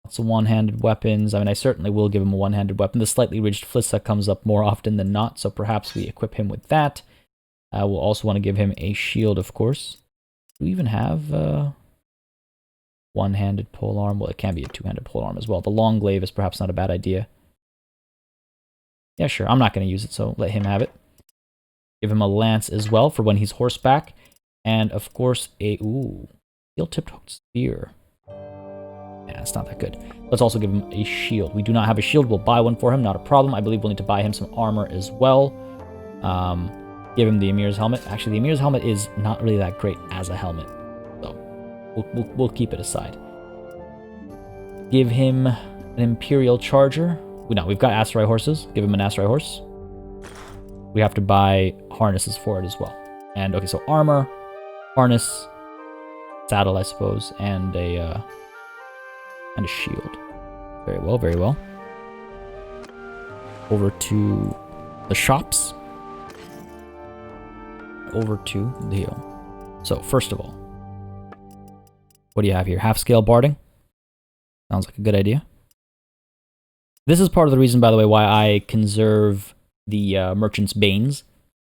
Lots of one-handed weapons. I mean, I certainly will give him a one-handed weapon. The slightly ridged flissa comes up more often than not, so perhaps we equip him with that. We'll also want to give him a shield, of course. Do we even have one-handed polearm? Well, it can be a two-handed polearm as well. The long glaive is perhaps not a bad idea. Yeah, sure. I'm not going to use it, so let him have it. Give him a lance as well for when he's horseback. And, of course, a... Ooh. Steel-tipped spear. Yeah, it's not that good. Let's also give him a shield. We do not have a shield. We'll buy one for him. Not a problem. I believe we'll need to buy him some armor as well. Give him the Emir's helmet. Actually, the Emir's helmet is not really that great as a helmet. So, we'll keep it aside. Give him an Imperial charger. No, we've got Aserai horses. Give him an Aserai horse. We have to buy harnesses for it as well. And, okay, so armor, harness, saddle, I suppose, and a shield. Very well, very well. Over to the shops. Over to the hill. So, first of all, what do you have here? Half-scale barding? Sounds like a good idea. This is part of the reason, by the way, why I conserve the Merchant's Banes.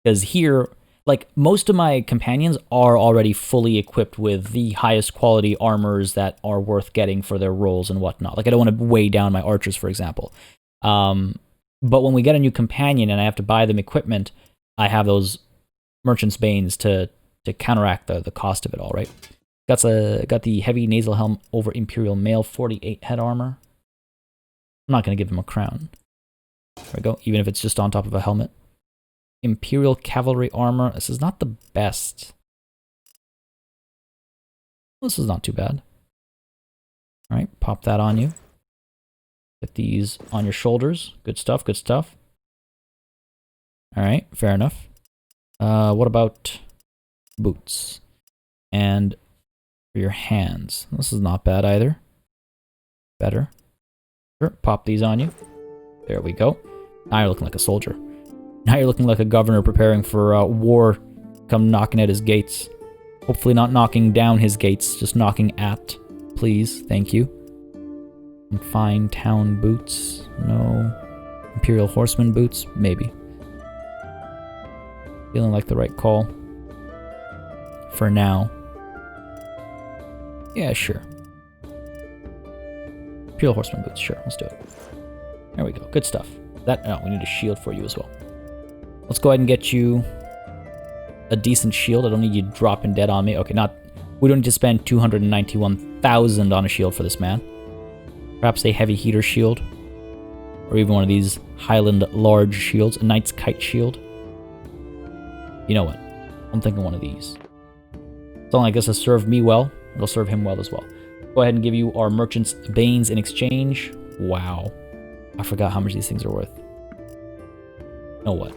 Because here, like, most of my companions are already fully equipped with the highest quality armors that are worth getting for their roles and whatnot. Like, I don't want to weigh down my archers, for example. But when we get a new companion and I have to buy them equipment, I have those Merchant's Banes to counteract the cost of it all, right? Got the heavy nasal helm over Imperial Mail, 48 head armor. I'm not going to give him a crown. There we go, even if it's just on top of a helmet. Imperial Cavalry Armor. This is not the best. This is not too bad. Alright, pop that on you. Get these on your shoulders. Good stuff, good stuff. Alright, fair enough. What about boots? And for your hands. This is not bad either. Better. Sure, pop these on you. There we go. Now you're looking like a soldier. Now you're looking like a governor preparing for war. Come knocking at his gates. Hopefully not knocking down his gates, just knocking at. Please, thank you. Some fine town boots. No. Imperial horseman boots? Maybe. Feeling like the right call. For now. Yeah, sure. Imperial horseman boots, sure, let's do it. There we go, good stuff. We need a shield for you as well. Let's go ahead and get you a decent shield. I don't need you dropping dead on me. Okay, we don't need to spend 291,000 on a shield for this man. Perhaps a heavy heater shield. Or even one of these Highland large shields. A Knight's Kite shield. You know what? I'm thinking one of these. Something like this has served me well. It'll serve him well as well. Go ahead and give you our Merchant's Banes in exchange. Wow. I forgot how much these things are worth. You know what?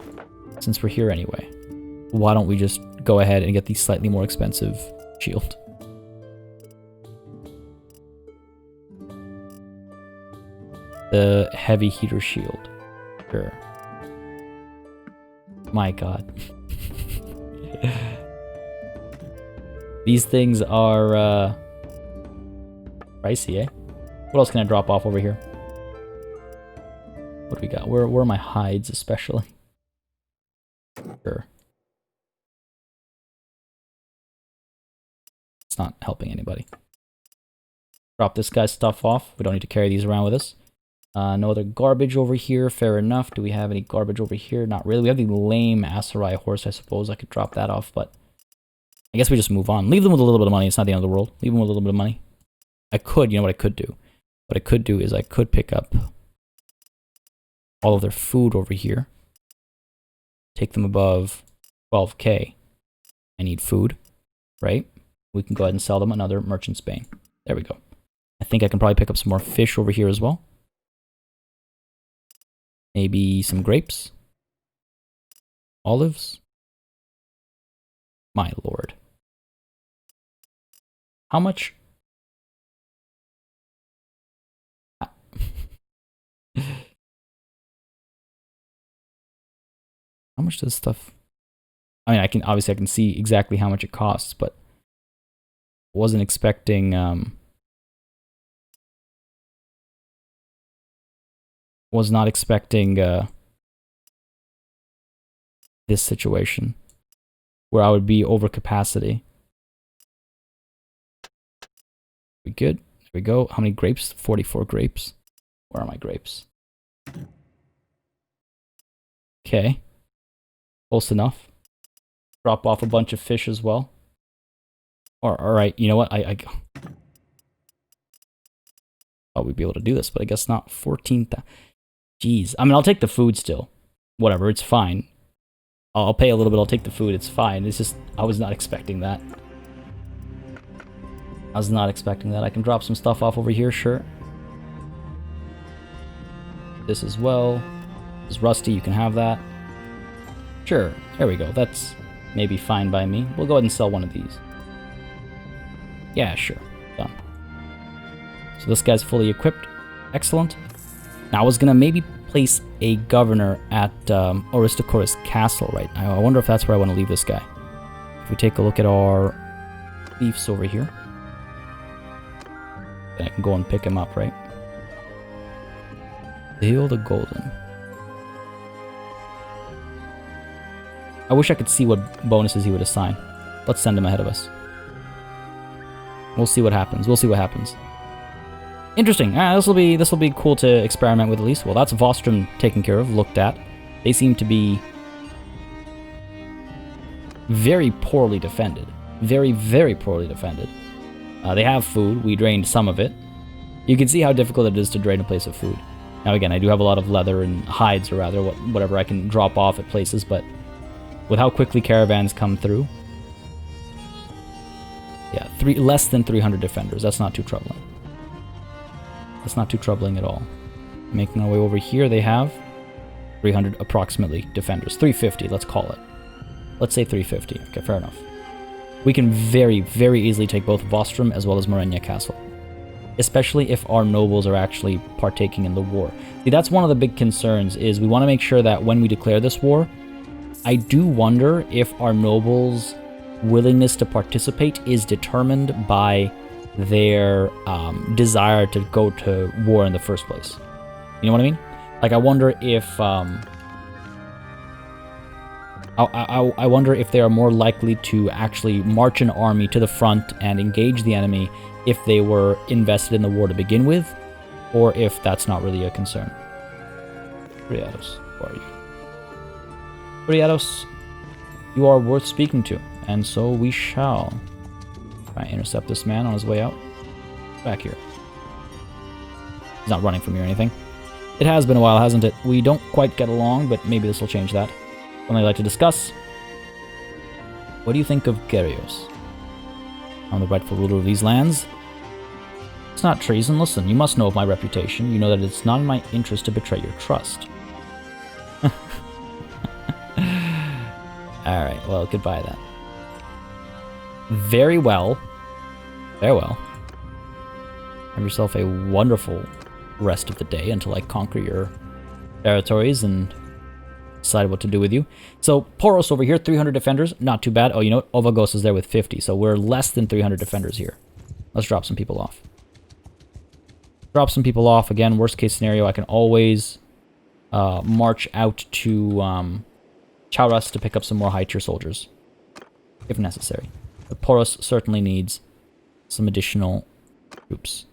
Since we're here anyway, why don't we just go ahead and get the slightly more expensive shield? The heavy heater shield. Sure. My god. These things are pricey, eh? What else can I drop off over here? What do we got? Where are my hides, especially? Sure. It's not helping anybody. Drop this guy's stuff off. We don't need to carry these around with us. No other garbage over here. Fair enough. Do we have any garbage over here? Not really. We have the lame Aserai horse, I suppose. I could drop that off, but I guess we just move on. Leave them with a little bit of money. It's not the end of the world. Leave them with a little bit of money. I could, you know what I could do? What I could do is I could pick up all of their food over here. Take them above 12k. I need food, right? We can go ahead and sell them another Merchant's Bane. There we go. I think I can probably pick up some more fish over here as well. Maybe some grapes. Olives. My lord. How much? How much does stuff... I mean, I can see exactly how much it costs, but wasn't expecting was not expecting this situation where I would be over capacity. We good? There we go. How many grapes? 44 grapes. Where are my grapes? Okay. Close enough. Drop off a bunch of fish as well. Or, alright, you know what? I thought we'd be able to do this, but I guess not. 14,000. Jeez. I mean, I'll take the food still. Whatever, it's fine. I'll pay a little bit, I'll take the food, it's fine. It's just, I was not expecting that. I was not expecting that. I can drop some stuff off over here, sure. This as well. This is rusty, you can have that. Sure, there we go. That's maybe fine by me. We'll go ahead and sell one of these. Yeah, sure. Done. So this guy's fully equipped. Excellent. Now I was gonna maybe place a governor at Aristochorus Castle, right? I wonder if that's where I want to leave this guy. If we take a look at our fiefs over here, then I can go and pick him up, right? Heal the Golden. I wish I could see what bonuses he would assign. Let's send him ahead of us. We'll see what happens. We'll see what happens. Interesting. This will be cool to experiment with at least. Well, that's Vostrom taken care of, looked at. They seem to be very poorly defended. Very, very poorly defended. They have food. We drained some of it. You can see how difficult it is to drain a place of food. Now again, I do have a lot of leather and hides, or rather, whatever I can drop off at places, but with how quickly caravans come through, yeah, less than 300 defenders. That's not too troubling. That's not too troubling at all. Making our way over here, they have 300 approximately defenders. 350, let's call it. Let's say 350. Okay, fair enough. We can very, very easily take both Vostrom as well as Morenya Castle. Especially if our nobles are actually partaking in the war. See, that's one of the big concerns, is we want to make sure that when we declare this war, I do wonder if our nobles' willingness to participate is determined by their desire to go to war in the first place. You know what I mean? Like, I wonder if I wonder if they are more likely to actually march an army to the front and engage the enemy if they were invested in the war to begin with, or if that's not really a concern. Briados, where are you? Briados, you are worth speaking to, and so we shall. Try and intercept this man on his way out. Back here. He's not running from me or anything. It has been a while, hasn't it? We don't quite get along, but maybe this will change that. Something I'd like to discuss. What do you think of Gyrios? I'm the rightful ruler of these lands. It's not treason. Listen, you must know of my reputation. You know that it's not in my interest to betray your trust. Alright, well, goodbye then. Very well. Farewell. Have yourself a wonderful rest of the day until I conquer your territories and decide what to do with you. So, Poros over here, 300 defenders. Not too bad. Oh, you know what? Ovagos is there with 50, so we're less than 300 defenders here. Let's drop some people off. Drop some people off. Again, worst case scenario, I can always march out to Chauras to pick up some more high tier soldiers, if necessary. But Poros certainly needs some additional troops.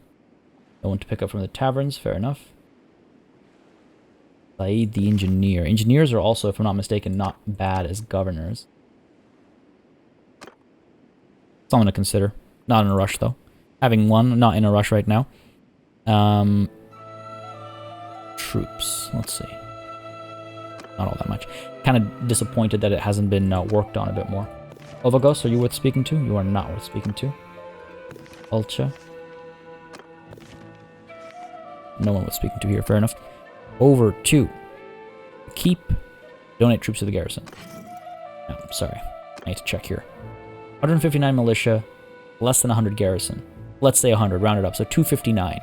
No one to pick up from the taverns, fair enough. Said the engineer. Engineers are also, if I'm not mistaken, not bad as governors. Something to consider. Not in a rush, though. Having one, not in a rush right now. Troops. Let's see. Not all that much. Kind of disappointed that it hasn't been worked on a bit more. Ovagos, are you worth speaking to? You are not worth speaking to. Ulcha. no one was speaking to here. Fair enough. Over to keep. Donate troops to the garrison. No, I'm sorry. I need to check here. 159 militia, less than 100 garrison. Let's say 100, round it up. So 259.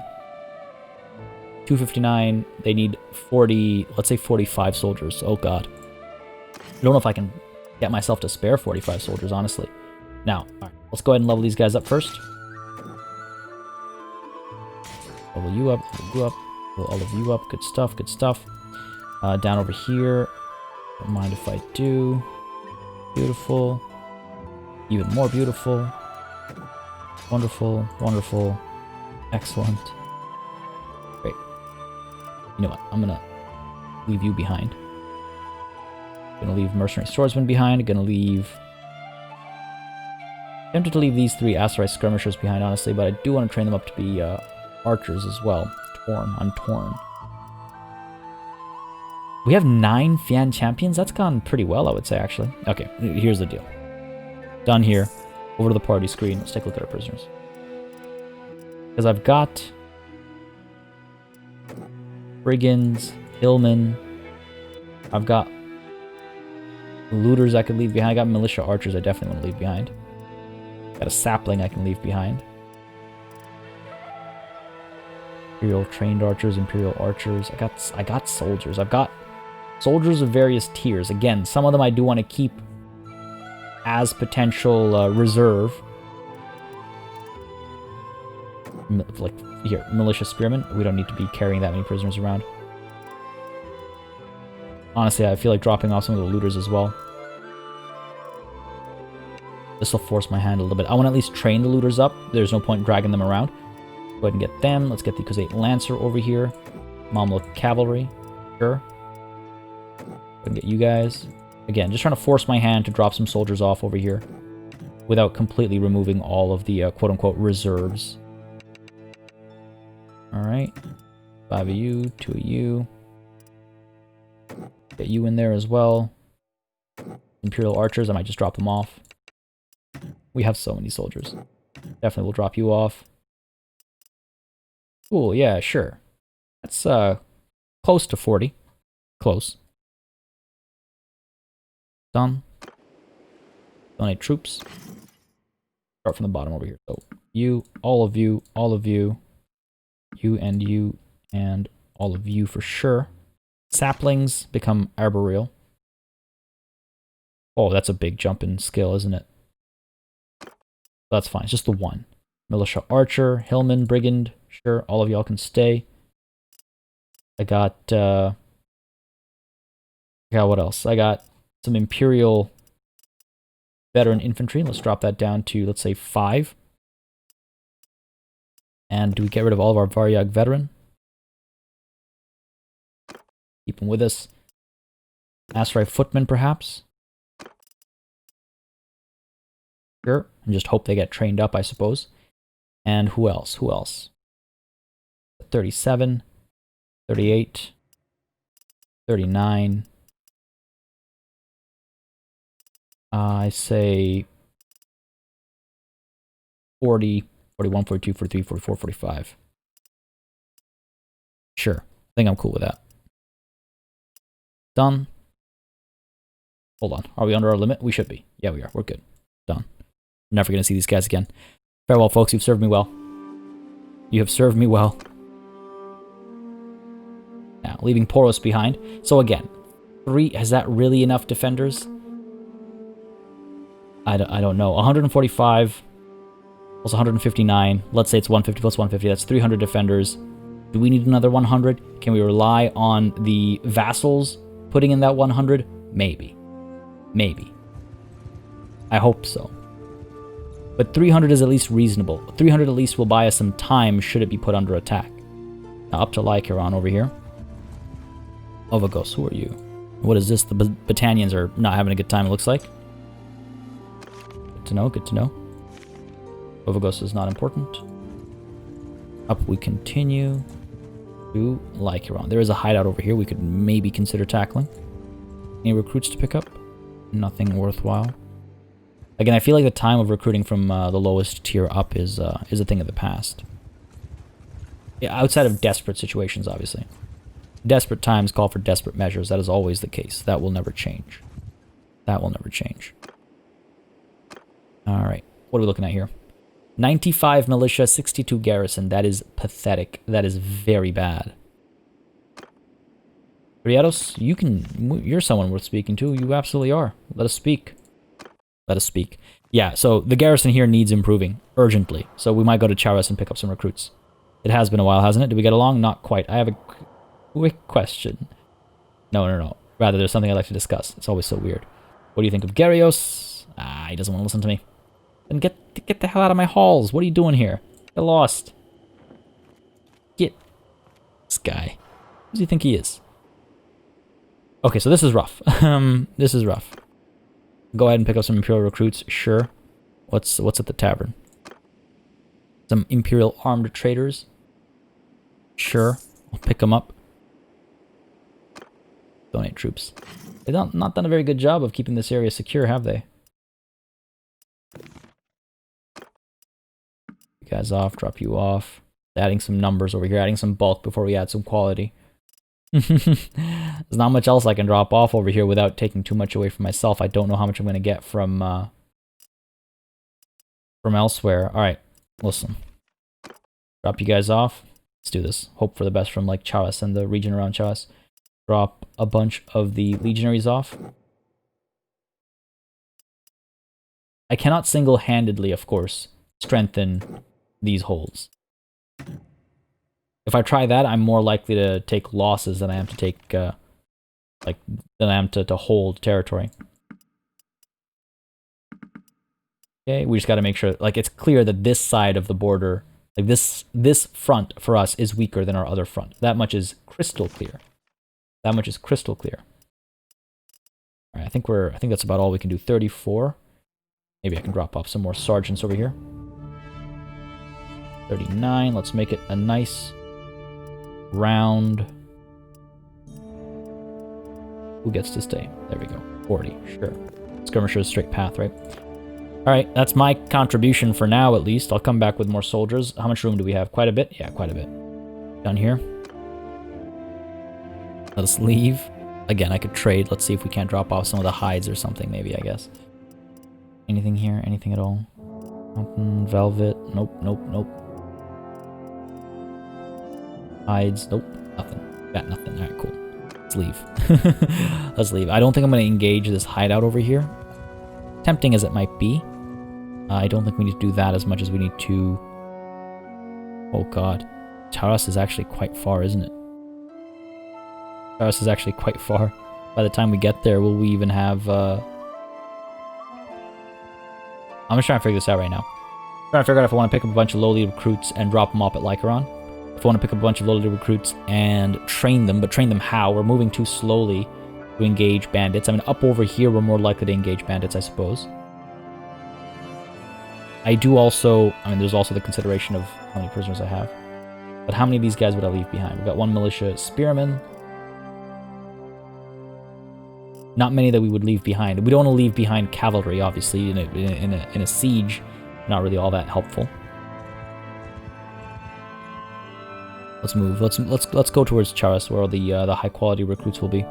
259, they need 40, let's say 45 soldiers. Oh god. I don't know if I can get myself to spare 45 soldiers, honestly. Now, alright, let's go ahead and level these guys up first. Level you up, level all of you up. Good stuff, good stuff. Down over here. Don't mind if I do. Beautiful. Even more beautiful. Wonderful, wonderful. Excellent. Great. You know what? I'm gonna leave you behind. Gonna leave Mercenary Swordsman behind. Gonna leave... Tempted to leave these 3 Aserai Skirmishers behind, honestly, but I do want to train them up to be archers as well. I'm torn. We have 9 Fian champions? That's gone pretty well, I would say, actually. Okay, here's the deal. Done here. Over to the party screen. Let's take a look at our prisoners. Because I've got... Brigands, Hillmen. I've got... Looters I could leave behind. I got militia archers I definitely want to leave behind. Got a sapling I can leave behind. Imperial trained archers, Imperial archers. I got soldiers. I've got soldiers of various tiers. Again, some of them I do want to keep as potential reserve. Like, here, militia spearmen. We don't need to be carrying that many prisoners around. Honestly, I feel like dropping off some of the looters as well. This will force my hand a little bit. I want to at least train the looters up. There's no point dragging them around. Go ahead and get them. Let's get the Khuzait Lancer over here. Mamluk Cavalry. Sure. Go ahead and get you guys. Again, just trying to force my hand to drop some soldiers off over here without completely removing all of the quote-unquote reserves. Alright. 5 of you, 2 of you. Get you in there as well. Imperial archers, I might just drop them off. We have so many soldiers. Definitely will drop you off. Cool, yeah, sure. That's close to 40. Close. Done. Donate troops. Start from the bottom over here. So you, all of you, all of you, you, and all of you for sure. Saplings become arboreal. Oh, that's a big jump in skill, isn't it? That's fine. It's just the one. Militia archer, hillman, brigand. Sure, all of y'all can stay. I got what else? I got some Imperial veteran infantry. Let's drop that down to, let's say, 5. And do we get rid of all of our Varyag veteran? Keep them with us. Aserai footmen, perhaps? Sure. And just hope they get trained up, I suppose. And who else? Who else? 37, 38, 39. I say 40, 41, 42, 43, 44, 45. Sure. I think I'm cool with that. Done. Hold on. Are we under our limit? We should be. Yeah, we are. We're good. Done. I'm never going to see these guys again. Farewell, folks. You've served me well. You have served me well. Now, leaving Poros behind. So again, 3... Is that really enough defenders? I don't know. 145 plus 159. Let's say it's 150 plus 150. That's 300 defenders. Do we need another 100? Can we rely on the vassals putting in that 100? Maybe. Maybe. I hope so. But 300 is at least reasonable. 300 at least will buy us some time should it be put under attack. Now up to Lycaron over here. Ovagos, who are you? What is this? The Battanians are not having a good time, it looks like. Good to know, good to know. Ovagos is not important. Up we continue to Lycaron. There is a hideout over here we could maybe consider tackling. Any recruits to pick up? Nothing worthwhile. Again, I feel like the time of recruiting from the lowest tier up is a thing of the past. Yeah, outside of desperate situations, obviously. Desperate times call for desperate measures. That is always the case. That will never change. That will never change. Alright, what are we looking at here? 95 militia, 62 garrison. That is pathetic. That is very bad. Riados, you're someone worth speaking to. You absolutely are. Let us speak. Let us speak. Yeah, so the garrison here needs improving urgently. So we might go to Charas and pick up some recruits. It has been a while, hasn't it? Did we get along? Not quite. I have a quick question. No. Rather, there's something I'd like to discuss. It's always so weird. What do you think of Gyarios? Ah, he doesn't want to listen to me. Then get the hell out of my halls. What are you doing here? Get lost. Get this guy. Who does he think he is? Okay, so this is rough. This is rough. Go ahead and pick up some Imperial Recruits. Sure. What's at the tavern? Some Imperial armed traders. Sure. I'll pick them up. Donate troops. They've not done a very good job of keeping this area secure, have they? You guys off, drop you off. Adding some numbers over here, adding some bulk before we add some quality. There's not much else I can drop off over here without taking too much away from myself. I don't know how much I'm going to get from elsewhere. Alright, listen. Drop you guys off. Let's do this. Hope for the best from like Charas and the region around Charas. Drop a bunch of the legionaries off. I cannot single-handedly, of course, strengthen these holds. If I try that, I'm more likely to take losses than I am to take, than I am to hold territory. Okay, we just got to make sure, like, it's clear that this side of the border, like this front for us is weaker than our other front. That much is crystal clear. That much is crystal clear. All right, I think that's about all we can do. 34. Maybe I can drop off some more sergeants over here. 39. Let's make it a nice round. Who gets to stay? There we go. 40. Sure. Skirmisher's straight path, right? Alright, that's my contribution for now, at least. I'll come back with more soldiers. How much room do we have? Quite a bit? Yeah, quite a bit. Done here. Let us leave. Again, I could trade. Let's see if we can't drop off some of the hides or something, maybe, I guess. Anything here? Anything at all? Mountain, velvet. Nope. Hides. Nope. Nothing. Got nothing. Alright, cool. Let's leave. Let's leave. I don't think I'm going to engage this hideout over here. Tempting as it might be. I don't think we need to do that as much as we need to... Oh god. Taras is actually quite far, isn't it? Taras is actually quite far. By the time we get there, will we even have... I'm just trying to figure this out right now. I'm trying to figure out if I want to pick up a bunch of lowly recruits and drop them off at Lycaron. If I want to pick up a bunch of lowly recruits and train them, but train them how? We're moving too slowly to engage bandits. I mean, up over here, we're more likely to engage bandits, I suppose. I do also... I mean, there's also the consideration of how many prisoners I have. But how many of these guys would I leave behind? We've got one militia spearman. Not many that we would leave behind. We don't want to leave behind cavalry, obviously, in a siege. Not really all that helpful. Let's move. Let's go towards Charas, where the high quality recruits will be.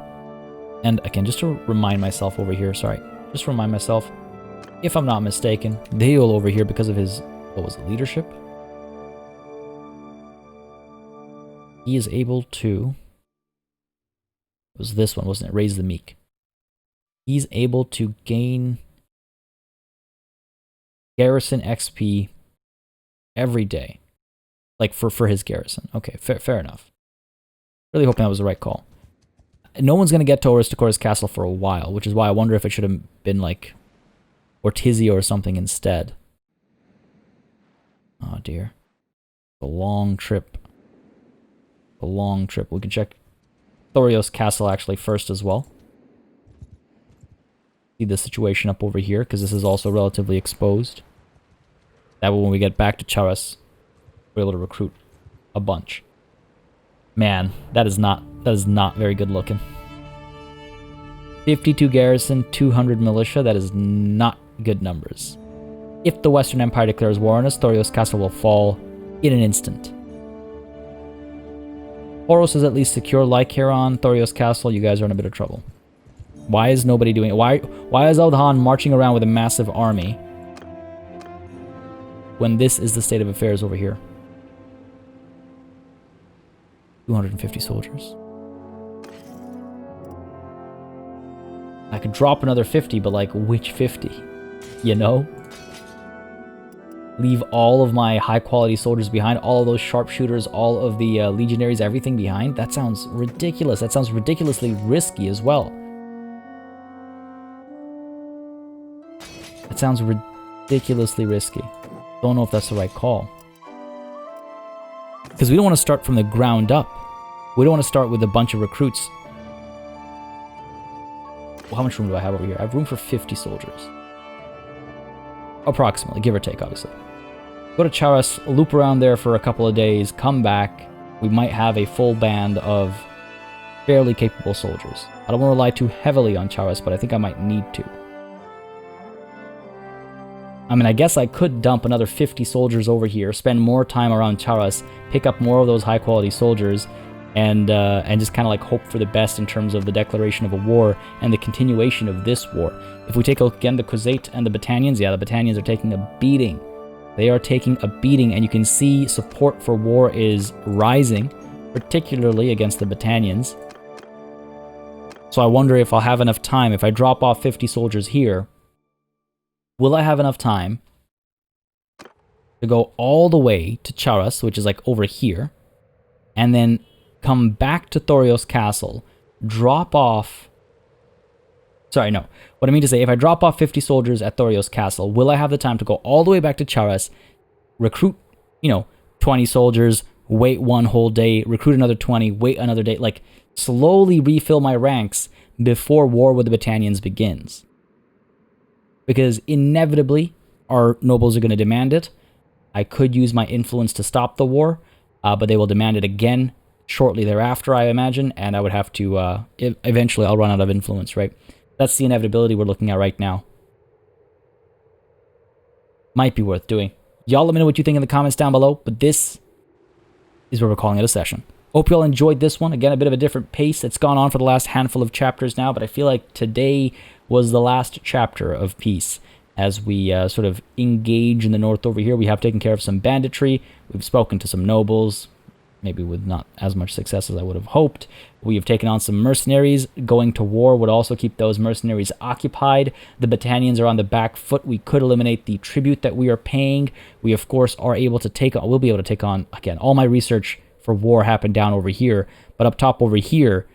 And again, just to remind myself over here, sorry, just to remind myself, if I'm not mistaken, Dale over here, because of his, what was it, leadership? He is able to, it was this one, wasn't it? Raise the Meek. He's able to gain garrison XP every day. Like, for his garrison. Okay, fair enough. Really hoping that was the right call. No one's going to get to Oristocora's castle for a while, which is why I wonder if it should have been, like, Ortizia or something instead. Oh, dear. A long trip. A long trip. We can check Thorios Castle, actually, first as well. See the situation up over here, because this is also relatively exposed. That way, when we get back to Charas, we're able to recruit a bunch. Man, that is not very good looking. 52 garrison, 200 militia, that is not good numbers. If the Western Empire declares war on us, Thorios Castle will fall in an instant. Poros is at least secure. Lycaron, Thorios Castle, you guys are in a bit of trouble. Why is nobody doing it? Why is Aldhan marching around with a massive army when this is the state of affairs over here? 250 soldiers. I could drop another 50, but like, which 50? You know? Leave all of my high-quality soldiers behind, all of those sharpshooters, all of the legionaries, everything behind? That sounds ridiculous. That sounds ridiculously risky as well. That sounds ridiculously risky. Don't know if that's the right call. Because we don't want to start from the ground up. We don't want to start with a bunch of recruits. Well, how much room do I have over here? I have room for 50 soldiers. Approximately, give or take, obviously. Go to Charas, loop around there for a couple of days, come back. We might have a full band of fairly capable soldiers. I don't want to rely too heavily on Charas, but I think I might need to. I mean, I guess I could dump another 50 soldiers over here, spend more time around Charas, pick up more of those high-quality soldiers, and just kind of like hope for the best in terms of the declaration of a war and the continuation of this war. If we take a look again, the Khuzait and the Battanians, yeah, the Battanians are taking a beating. They are taking a beating, and you can see support for war is rising, particularly against the Battanians. So I wonder if I'll have enough time. If I drop off 50 soldiers here, will I have enough time to go all the way to Charas, which is like over here, and then come back to Thorios Castle, drop off... Sorry, no. What I mean to say, if I drop off 50 soldiers at Thorios Castle, will I have the time to go all the way back to Charas, recruit, 20 soldiers, wait one whole day, recruit another 20, wait another day, like slowly refill my ranks before war with the Battanians begins? Because inevitably, our nobles are going to demand it. I could use my influence to stop the war, but they will demand it again shortly thereafter, I imagine, and I would have to, eventually I'll run out of influence, right? That's the inevitability we're looking at right now. Might be worth doing. Y'all let me know what you think in the comments down below, but this is where we're calling it a session. Hope you all enjoyed this one. Again, a bit of a different pace. It's gone on for the last handful of chapters now, but I feel like today was the last chapter of peace. As we sort of engage in the north over here, we have taken care of some banditry. We've spoken to some nobles, maybe with not as much success as I would have hoped. We have taken on some mercenaries. Going to war would also keep those mercenaries occupied. The Battanians are on the back foot. We could eliminate the tribute that we are paying. We, of course, are able to take on, we'll be able to take on, again, all my research for war happened down over here, but up top over here,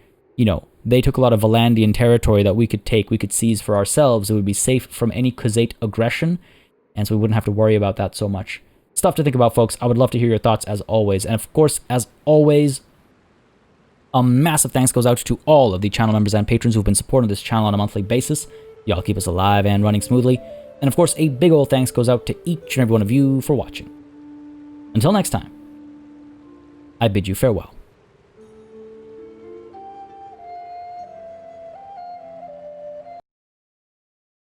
they took a lot of Valandian territory that we could take, we could seize for ourselves. It would be safe from any Khuzait aggression, and so we wouldn't have to worry about that so much. Stuff to think about, folks. I would love to hear your thoughts as always. And of course, as always, a massive thanks goes out to all of the channel members and patrons who've been supporting this channel on a monthly basis. Y'all keep us alive and running smoothly. And of course, a big old thanks goes out to each and every one of you for watching. Until next time, I bid you farewell.